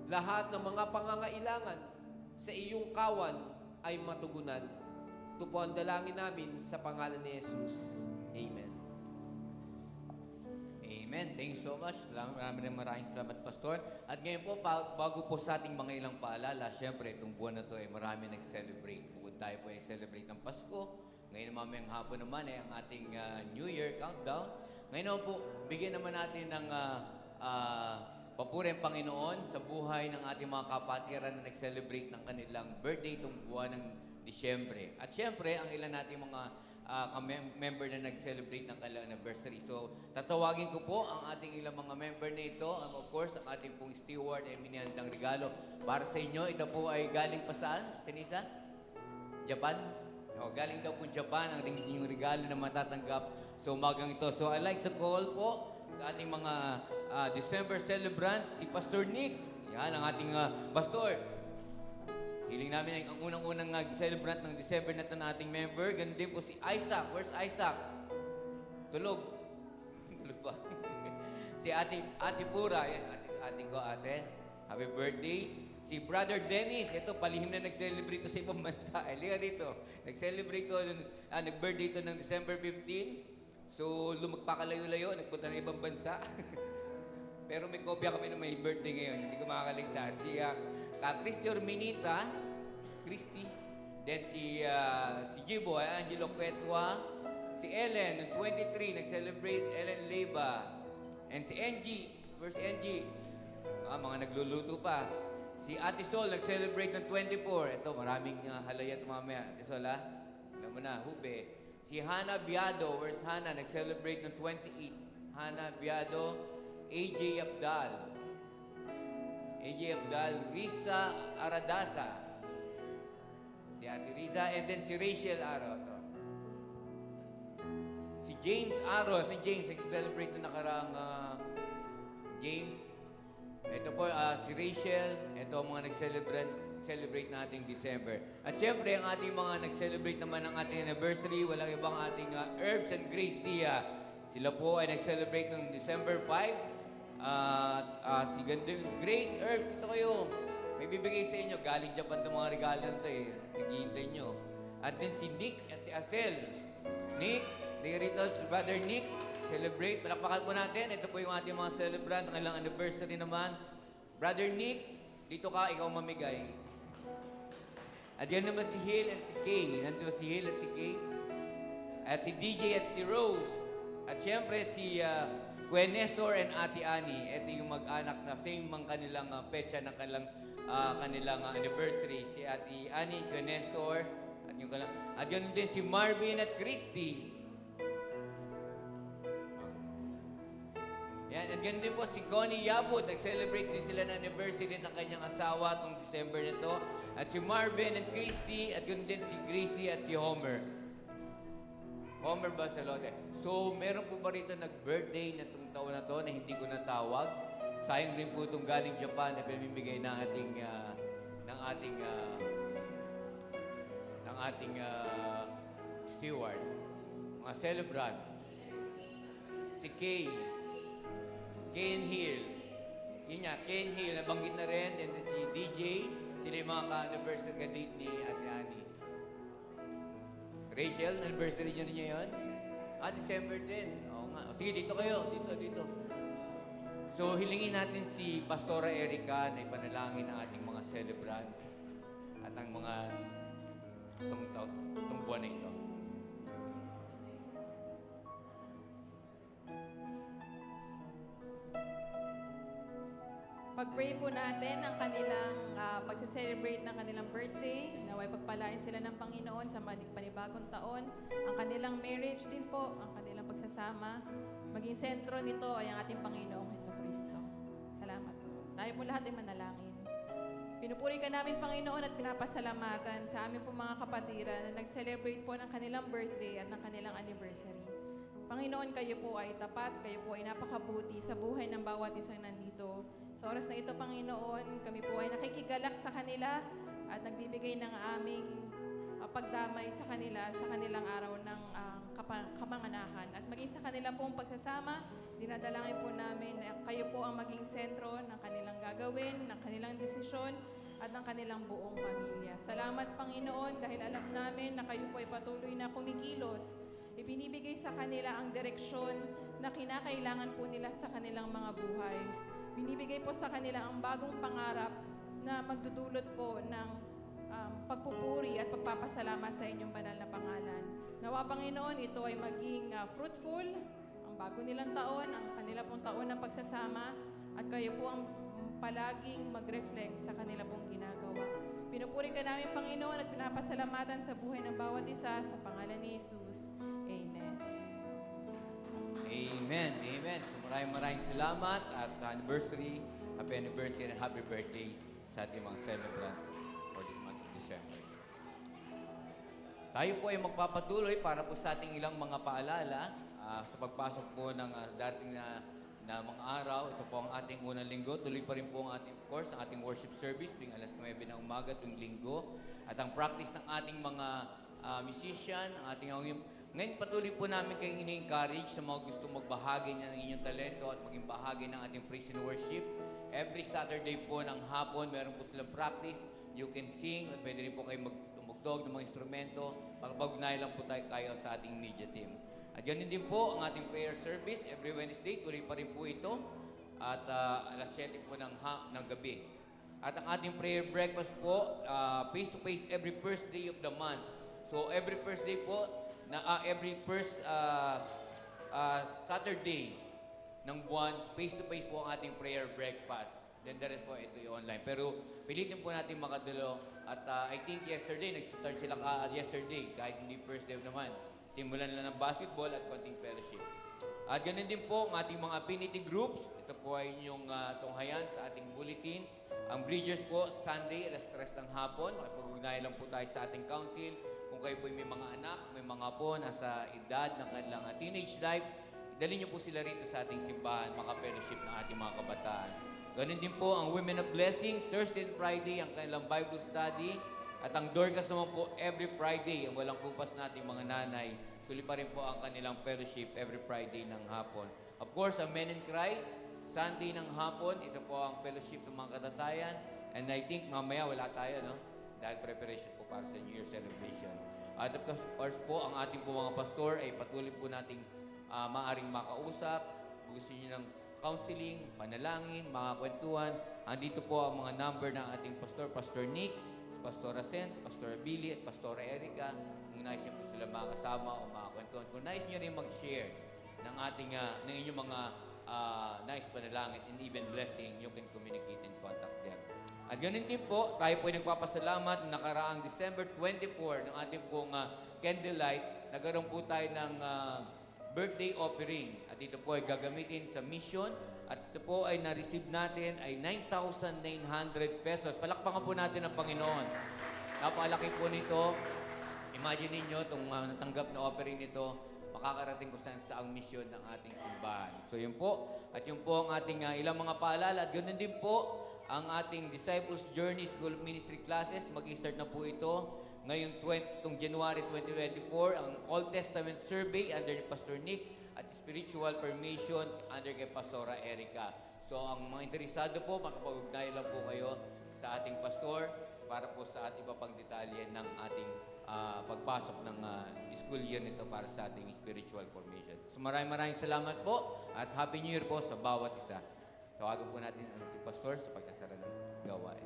lahat ng mga pangangailangan sa iyong kawan ay matugunan. Ito po ang dalangin namin sa pangalan ni Jesus. Amen. Amen. Thank you so much. Maraming salamat, Pastor. At ngayon po, bago po sa ating mga ilang paalala, syempre, itong buwan na ito ay marami nag-celebrate. Bukod tayo po ay celebrate ng Pasko. Ngayon mamayang hapon naman ay ang ating New Year countdown. Ngayon naman po, bigyan naman natin ng papuri ang Panginoon sa buhay ng ating mga kapatiran na nag-celebrate ng kanilang birthday itong buwan ng Disyembre. At syempre, ang ilan nating mga member na nag-celebrate ng kanilang anniversary. So, tatawagin ko po ang ating ilang mga member na ito. Of course, ang ating pong steward ay minihandang regalo para sa inyo. Ito po ay galing pa saan, Tenisa? Japan? O, galing daw po Japan ang inyong regalo na matatanggap sa umagang ito. So, I'd like to call po sa ating mga December celebrant, si Pastor Nick. Yan, ang ating pastor. Hiling namin ang unang-unang celebrant ng December na ito na ating member. Ganun din po si Isaac. Where's Isaac? Tulog. Tulog pa. Si Ate Pura. Yan, ate ko, ate. Happy birthday. Si Brother Dennis. Ito, palihim na nag-celebrate ito sa ibang bansa. Liga dito. Nag-celebrate ito, nag-birthday ito ng December 15. So, lumagpakalayo-layo, nagpunta ng ibang bansa. Pero may kopya kami na may birthday ngayon. Hindi ko makakaligtas. Si Christy Orminita, Christy. Then si Jibo, Angelo Quetua. Si Ellen, ng 23, nag-celebrate. Ellen Leyva. And si Angie. Where's Angie? Mga nagluluto pa. Si Ate Sol, nag-celebrate ng 24. Ito, maraming halaya ito mamaya. Ate Sol, ha? Alam mo na, hube. Si Hannah Biado, where's Hannah? Nag-celebrate ng 28. Hannah Biado, AJ Abdal. AJ Abdal, Risa Aradasa. Si Ate Risa, and then si Rachel Aro. Ito. Si James Aro. Si James, nag-celebrate na nakaraang James. Ito po, si Rachel. Ito ang mga nag-celebrate nating December. At syempre, ang ating mga nag-celebrate naman ng ating anniversary, walang ibang ating Herbs and Grace Tia. Sila po ay nag-celebrate ng December 5. At si Grace, Herbs, ito kayo. May bibigay sa inyo. Galing Japan itong mga regalo na ito eh. Naghihintay nyo. At din si Nick at si Asel. Nick, rito si Brother Nick. Celebrate. Palakpakan po natin. Ito po yung ating mga celebrant. Ang ilang anniversary naman. Brother Nick, dito ka, ikaw mamigay. At yan naman si Hill at si Kay. Nandito si Hill at si Kay. At si DJ at si Rose. At syempre si Gwen Nestor and Ate Annie. Ito yung mag-anak na same mang kanilang petsa ng kanilang anniversary. Si Ate Annie, Gwen Nestor. At yun din si Marvin at Christy. Yan, at ganun din po si Connie Yabut. Nag-celebrate din sila ng anniversary ng kanyang asawa itong December nito. At si Marvin and Christy. At ganun din si Gracie at si Homer. Homer Basalote. So, meron po ba rito nag-birthday na itong taon na to na hindi ko natawag? Sayang rin po itong galing Japan na pinamimigay ng ating steward. Mga celebrant. Si Kay. Ken Hill. Yun nga, Ken Hill, nabanggit na rin. And then si DJ, sila yung mga ka-anniversary ka-date ni Ate Annie. Rachel, anniversary niyo yun? December din. Oo nga. Sige, dito kayo. Dito. So, hilingin natin si Pastora Erica na ipanalangin ang ating mga celebrant at ang mga itong buwan na ito. Pag-pray po natin ang kanilang pagse-celebrate ng kanilang birthday. Naway pagpalain sila ng Panginoon sa panibagong taon. Ang kanilang marriage din po, ang kanilang pagsasama. Maging sentro nito ay ang ating Panginoong Jesucristo. Salamat po. Tayo po lahat ay manalangin. Pinupuri ka namin, Panginoon, at pinapasalamatan sa aming po mga kapatiran na nag-celebrate po ng kanilang birthday at ng kanilang anniversary. Panginoon, kayo po ay tapat, kayo po ay napakabuti sa buhay ng bawat isang nandito. Sa oras na ito, Panginoon, kami po ay nakikigalak sa kanila at nagbibigay ng aming pagdamay sa kanila sa kanilang araw ng kamanganakan. At maging sa kanila pong pagsasama, dinadalangin po namin na kayo po ang maging sentro ng kanilang gagawin, ng kanilang desisyon, at ng kanilang buong pamilya. Salamat, Panginoon, dahil alam namin na kayo po ay patuloy na kumikilos. Ibinibigay sa kanila ang direksyon na kinakailangan po nila sa kanilang mga buhay. Binibigay po sa kanila ang bagong pangarap na magdudulot po ng pagpupuri at pagpapasalamat sa inyong banal na pangalan. Nawa, Panginoon, ito ay maging fruitful, ang bago nilang taon, ang kanila pong taon ng pagsasama, at kayo po ang palaging mag-reflect sa kanila pong ginagawa. Pinupuri ka namin, Panginoon, at pinapasalamatan sa buhay ng bawat isa sa pangalan ni Jesus. Amen. Amen. So maraming salamat at anniversary, happy anniversary and happy birthday sa ating mga celebrant for this month of December. Tayo po ay magpapatuloy para po sa ating ilang mga paalala sa pagpasok po ng dating na mga araw. Ito po ang ating unang linggo. Tuloy pa rin po ang ating, of course, ang ating worship service tuwing alas 9 ng umaga tuwing linggo. At ang practice ng ating mga musician, ang ating ngayon, patuloy po namin kayong ini-encourage sa mga gusto magbahagi ng inyong talento at maging bahagi ng ating praise and worship. Every Saturday po ng hapon, meron po silang practice. You can sing at pwede rin po kayo tumugtog ng mga instrumento. Pagpag-ugnay lang po kayo sa ating media team. At ganun din po ang ating prayer service every Wednesday. Tuloy pa rin po ito. At alas 7 po ng gabi. At ang ating prayer breakfast po, face-to-face every first day of the month. So every first day po, every first Saturday ng buwan, face-to-face po ang ating prayer breakfast. Then the rest po, ito yung online. Pero pilitin po natin makadulo. At I think yesterday, nag-start sila yesterday, kahit hindi first day naman. Simulan lang ng basketball at konting fellowship. At ganun din po ang ating mga affinity groups. Ito po ay inyong tunghayan sa ating bulletin. Ang Bridgers po, Sunday, alas 3 ng hapon. Makipag-ugnayan lang po tayo sa ating council. Kung kayo po may mga anak, may mga po nasa edad ng kanilang teenage life, dali niyo po sila rito sa ating simbahan, maka-fellowship ng ating mga kabataan. Ganun din po ang Women of Blessing, Thursday and Friday, ang kanilang Bible study. At ang Dorcas naman po, every Friday, ang walang kupas nating mga nanay, tuloy pa rin po ang kanilang fellowship every Friday ng hapon. Of course, ang Men in Christ, Sunday ng hapon, ito po ang fellowship ng mga katatayan. And I think mamaya wala tayo, no? Dahil preparation po para sa New Year celebration. At of course po, ang ating po mga pastor ay patuloy po nating maaring makausap. Gusto niyo ng counseling, panalangin, mga kwentuhan. Andito po ang mga number ng ating pastor, Pastor Nick, Pastor Ascent, Pastor Billy, at Pastor Erica. Kung nais niyo po sila makasama o mga kwentuhan. Kung nais niyo rin mag-share ng ating, ng inyong mga nice panalangin and even blessing, you can communicate and contact them. At ganun din po, tayo po ay nagpapasalamat nakaraang December 24 ng ating pong candlelight. Nagkaroon po tayo ng birthday offering. At ito po ay gagamitin sa mission. At ito po ay na-receive natin ay 9,900 pesos. Palakpakan po natin ang Panginoon. Napakalaki po nito. Imagine niyo itong natanggap na offering nito, makakarating ko sa ang misyon ng ating simbahan. So yun po. At yun po ang ating ilang mga paalala. At ganoon din po ang ating Disciples Journey School of Ministry classes. Mag-start na po ito ngayong January 2024. Ang Old Testament Survey under ni Pastor Nick at Spiritual Formation under kay Pastora Erica. So ang mga interesado po, makapag-ugnayan lang po kayo sa ating pastor para po sa ating pang detalye ng ating pagpasok ng school year nito para sa ating spiritual formation. So maraming salamat po at Happy New Year po sa bawat isa. Tawagan po natin ang ating pastor sa pagsasara ng gawain.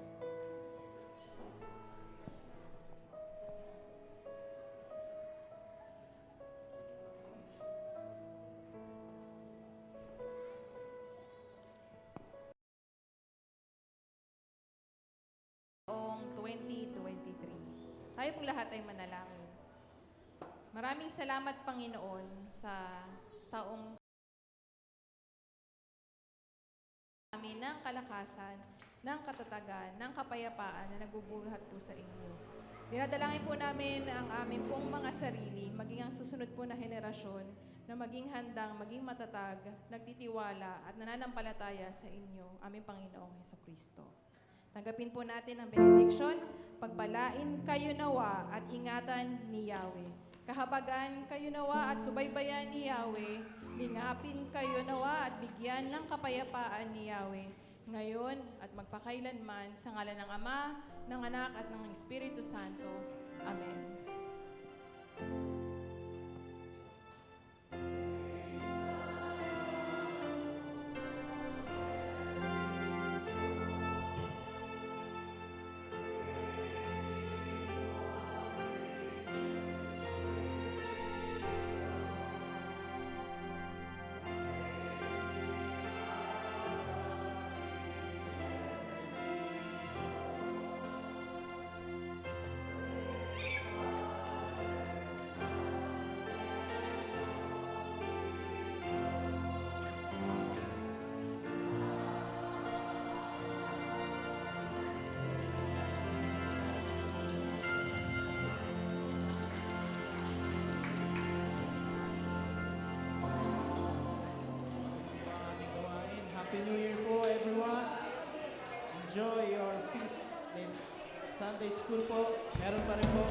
Taong 2023. Tayo pong lahat ay manalangin. Maraming salamat, Panginoon, sa taong namin ng kalakasan, ng katatagan, ng kapayapaan na nagbubuhat po sa inyo. Dinadalangin po namin ang aming pong mga sarili, maging ang susunod po na henerasyon, na maging handang, maging matatag, nagtitiwala at nananampalataya sa inyo, aming Panginoong Hesukristo. Tanggapin po natin ang benediction, pagpalain kayo nawa at ingatan ni Yahweh. Kahabagan kayo nawa at subaybayan ni Yahweh. Lingapin kayo nawa at bigyan ng kapayapaan ni Yahweh. Ngayon at magpakailanman sa ngalan ng Ama, ng Anak at ng Espiritu Santo. Amen. Happy New Year po, everyone. Enjoy your feast. Sunday school po. Meron pa rin po.